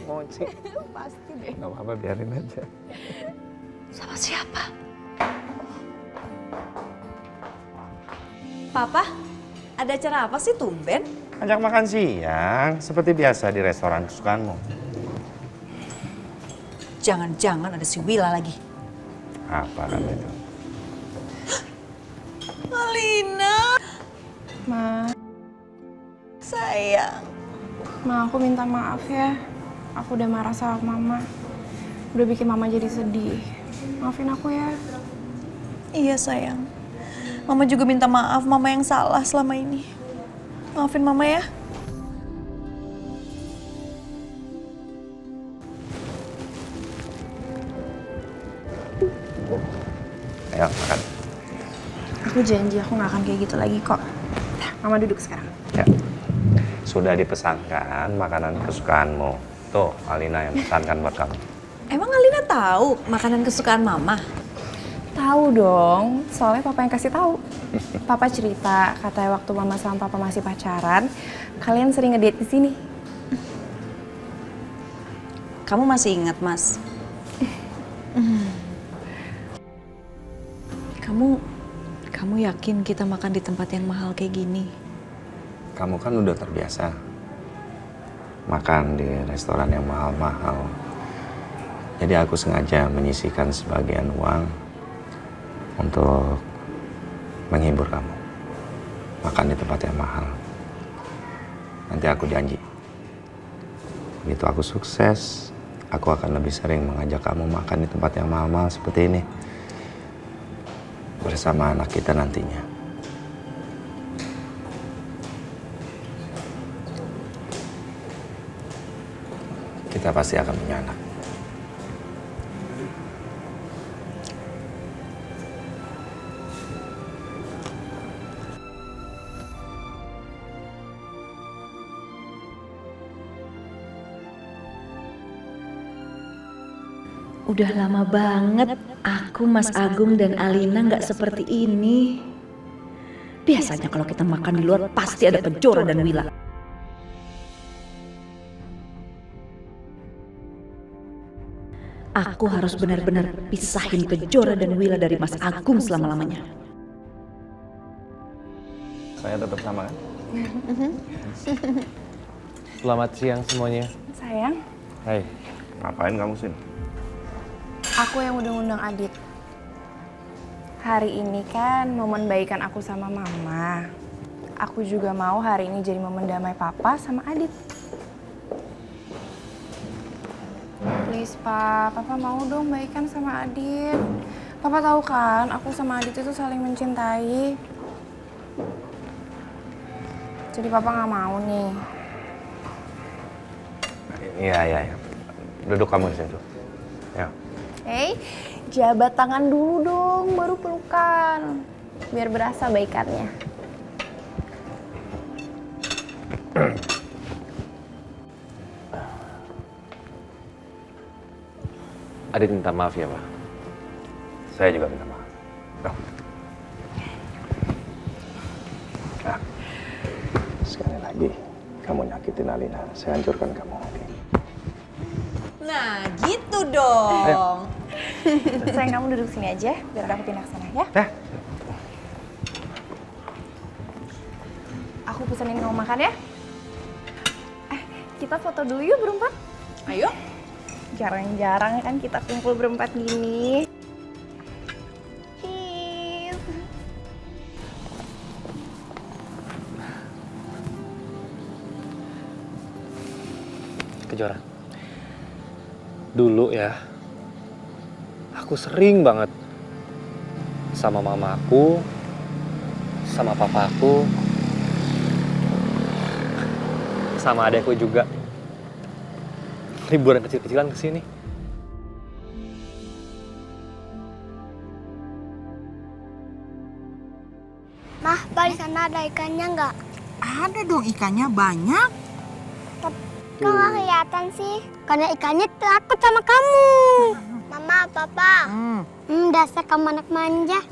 Moci. Pasti deh. Gak apa-apa, biarin aja. Sama siapa? Papa, ada acara apa sih tumben? Ajak makan siang, seperti biasa di restoran kesukaanmu. Jangan-jangan ada si Wila lagi. Apa kan itu? Alina. Ma. Sayang. Ma, aku minta maaf ya. Aku udah marah sama Mama. Udah bikin Mama jadi sedih. Maafin aku ya. Iya sayang. Mama juga minta maaf, Mama yang salah selama ini. Maafin Mama ya. Ayo, makan. Aku janji aku gak akan kayak gitu lagi kok. Nah, Mama duduk sekarang. Ya. Sudah dipesankan makanan kesukaanmu. Tuh, Alina yang pesankan buat kamu. Emang Alina tahu makanan kesukaan Mama? Tahu dong, soalnya Papa yang kasih tahu. Papa cerita, katanya waktu Mama sama Papa masih pacaran, kalian sering ngedate di sini. Kamu masih ingat, Mas? Kamu yakin kita makan di tempat yang mahal kayak gini? Kamu kan udah terbiasa makan di restoran yang mahal-mahal. Jadi aku sengaja menyisihkan sebagian uang untuk menghibur kamu. Makan di tempat yang mahal. Nanti aku janji, begitu aku sukses, aku akan lebih sering mengajak kamu makan di tempat yang mahal-mahal seperti ini. Bersama anak kita nantinya. Kita pasti akan punya anak. Udah lama banget aku, Mas Agung, dan Alina nggak seperti ini. Biasanya kalau kita makan di luar pasti ada Kejora dan Wila. Aku harus benar-benar pisahin Kejora dan Wila dari Mas Agung selama-lamanya. Saya tetap sama kan? Selamat siang semuanya. Sayang, Hai, ngapain kamu sini? aku yang udah ngundang Adit. Hari ini kan momen baikan aku sama Mama. Aku juga mau hari ini jadi momen damai Papa sama Adit. Please, Papa mau dong baikan sama Adit. Papa tahu kan, aku sama Adit itu saling mencintai. Jadi Papa nggak mau nih. Iya. Duduk kamu di situ. Ya. Hey, jabat tangan dulu dong, baru pelukan. Biar berasa baikannya. Adit minta maaf ya, Pak. Saya juga minta maaf. Nah, sekali lagi, kamu nyakitin Alina. Saya hancurkan kamu. Nah, gitu dong. Ayo. Sayang, kamu duduk sini aja biar aku pindah ke sana ya. Aku pesenin kamu makan ya. Kita foto dulu yuk berempat. Ayo. Jarang-jarang kan kita kumpul berempat gini. Cheese. Kejora. Dulu ya, aku sering banget sama mamaku, sama papaku, sama adekku juga liburan kecil-kecilan ke sini. Mah, di sana ada ikannya nggak? Ada dong ikannya banyak. Kok nggak kelihatan sih? Karena ikannya takut sama kamu. Mama, Papa. Dasar kamu anak manja.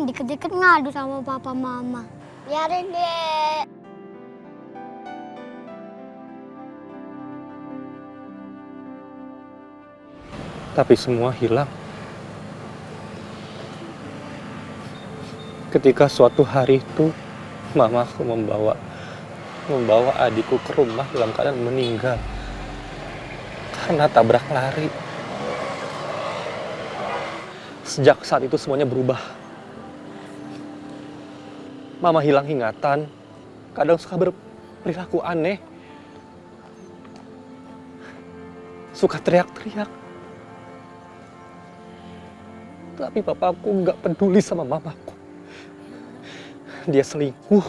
Dikit-dikit ngadu sama Papa Mama. Biarin deh. Tapi semua hilang ketika suatu hari itu mamaku membawa adikku ke rumah dalam keadaan meninggal karena tabrak lari. Sejak saat itu semuanya berubah. Mama hilang ingatan, kadang suka berperilaku aneh, suka teriak-teriak. Tapi papaku nggak peduli sama mamaku. Dia selingkuh.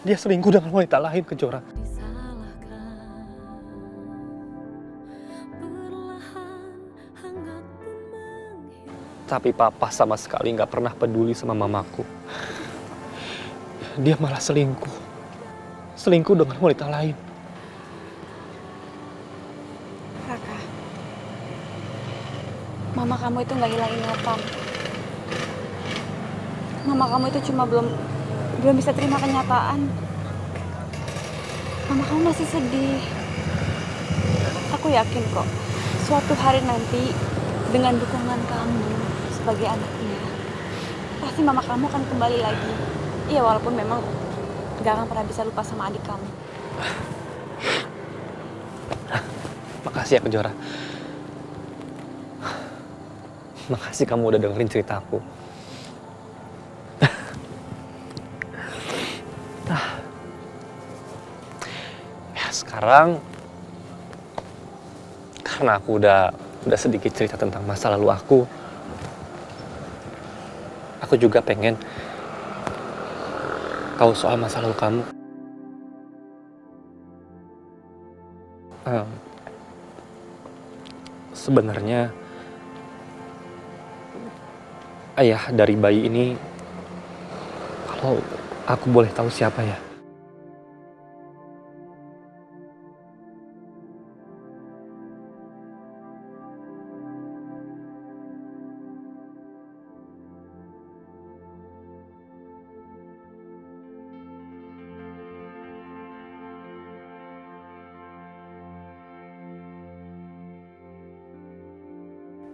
Dia selingkuh dengan wanita lain, Kejora. Tapi papa sama sekali nggak pernah peduli sama mamaku. Dia malah selingkuh. Selingkuh dengan wanita lain. Raka, mama kamu itu nggak hilang ingatan. Mama kamu itu cuma belum bisa terima kenyataan. Mama kamu masih sedih. Aku yakin kok, suatu hari nanti dengan dukungan kamu sebagai anaknya, pasti mama kamu akan kembali lagi. Iya, walaupun memang gak akan pernah bisa lupa sama adik kamu. Makasih ya, Kejora. Makasih kamu udah dengerin ceritaku. Ya sekarang, karena aku udah sedikit cerita tentang masa lalu aku juga pengen tahu soal masa lalu kamu. Sebenarnya ayah dari bayi ini, kalau aku boleh tahu siapa ya?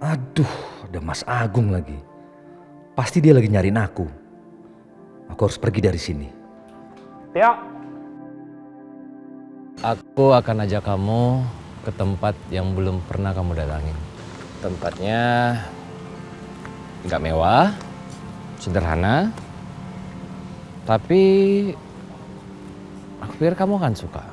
Aduh, ada Mas Agung lagi. Pasti dia lagi nyariin aku. Aku harus pergi dari sini. Tio. Aku akan ajak kamu ke tempat yang belum pernah kamu datangin. Tempatnya nggak mewah, sederhana, tapi aku pikir kamu akan suka.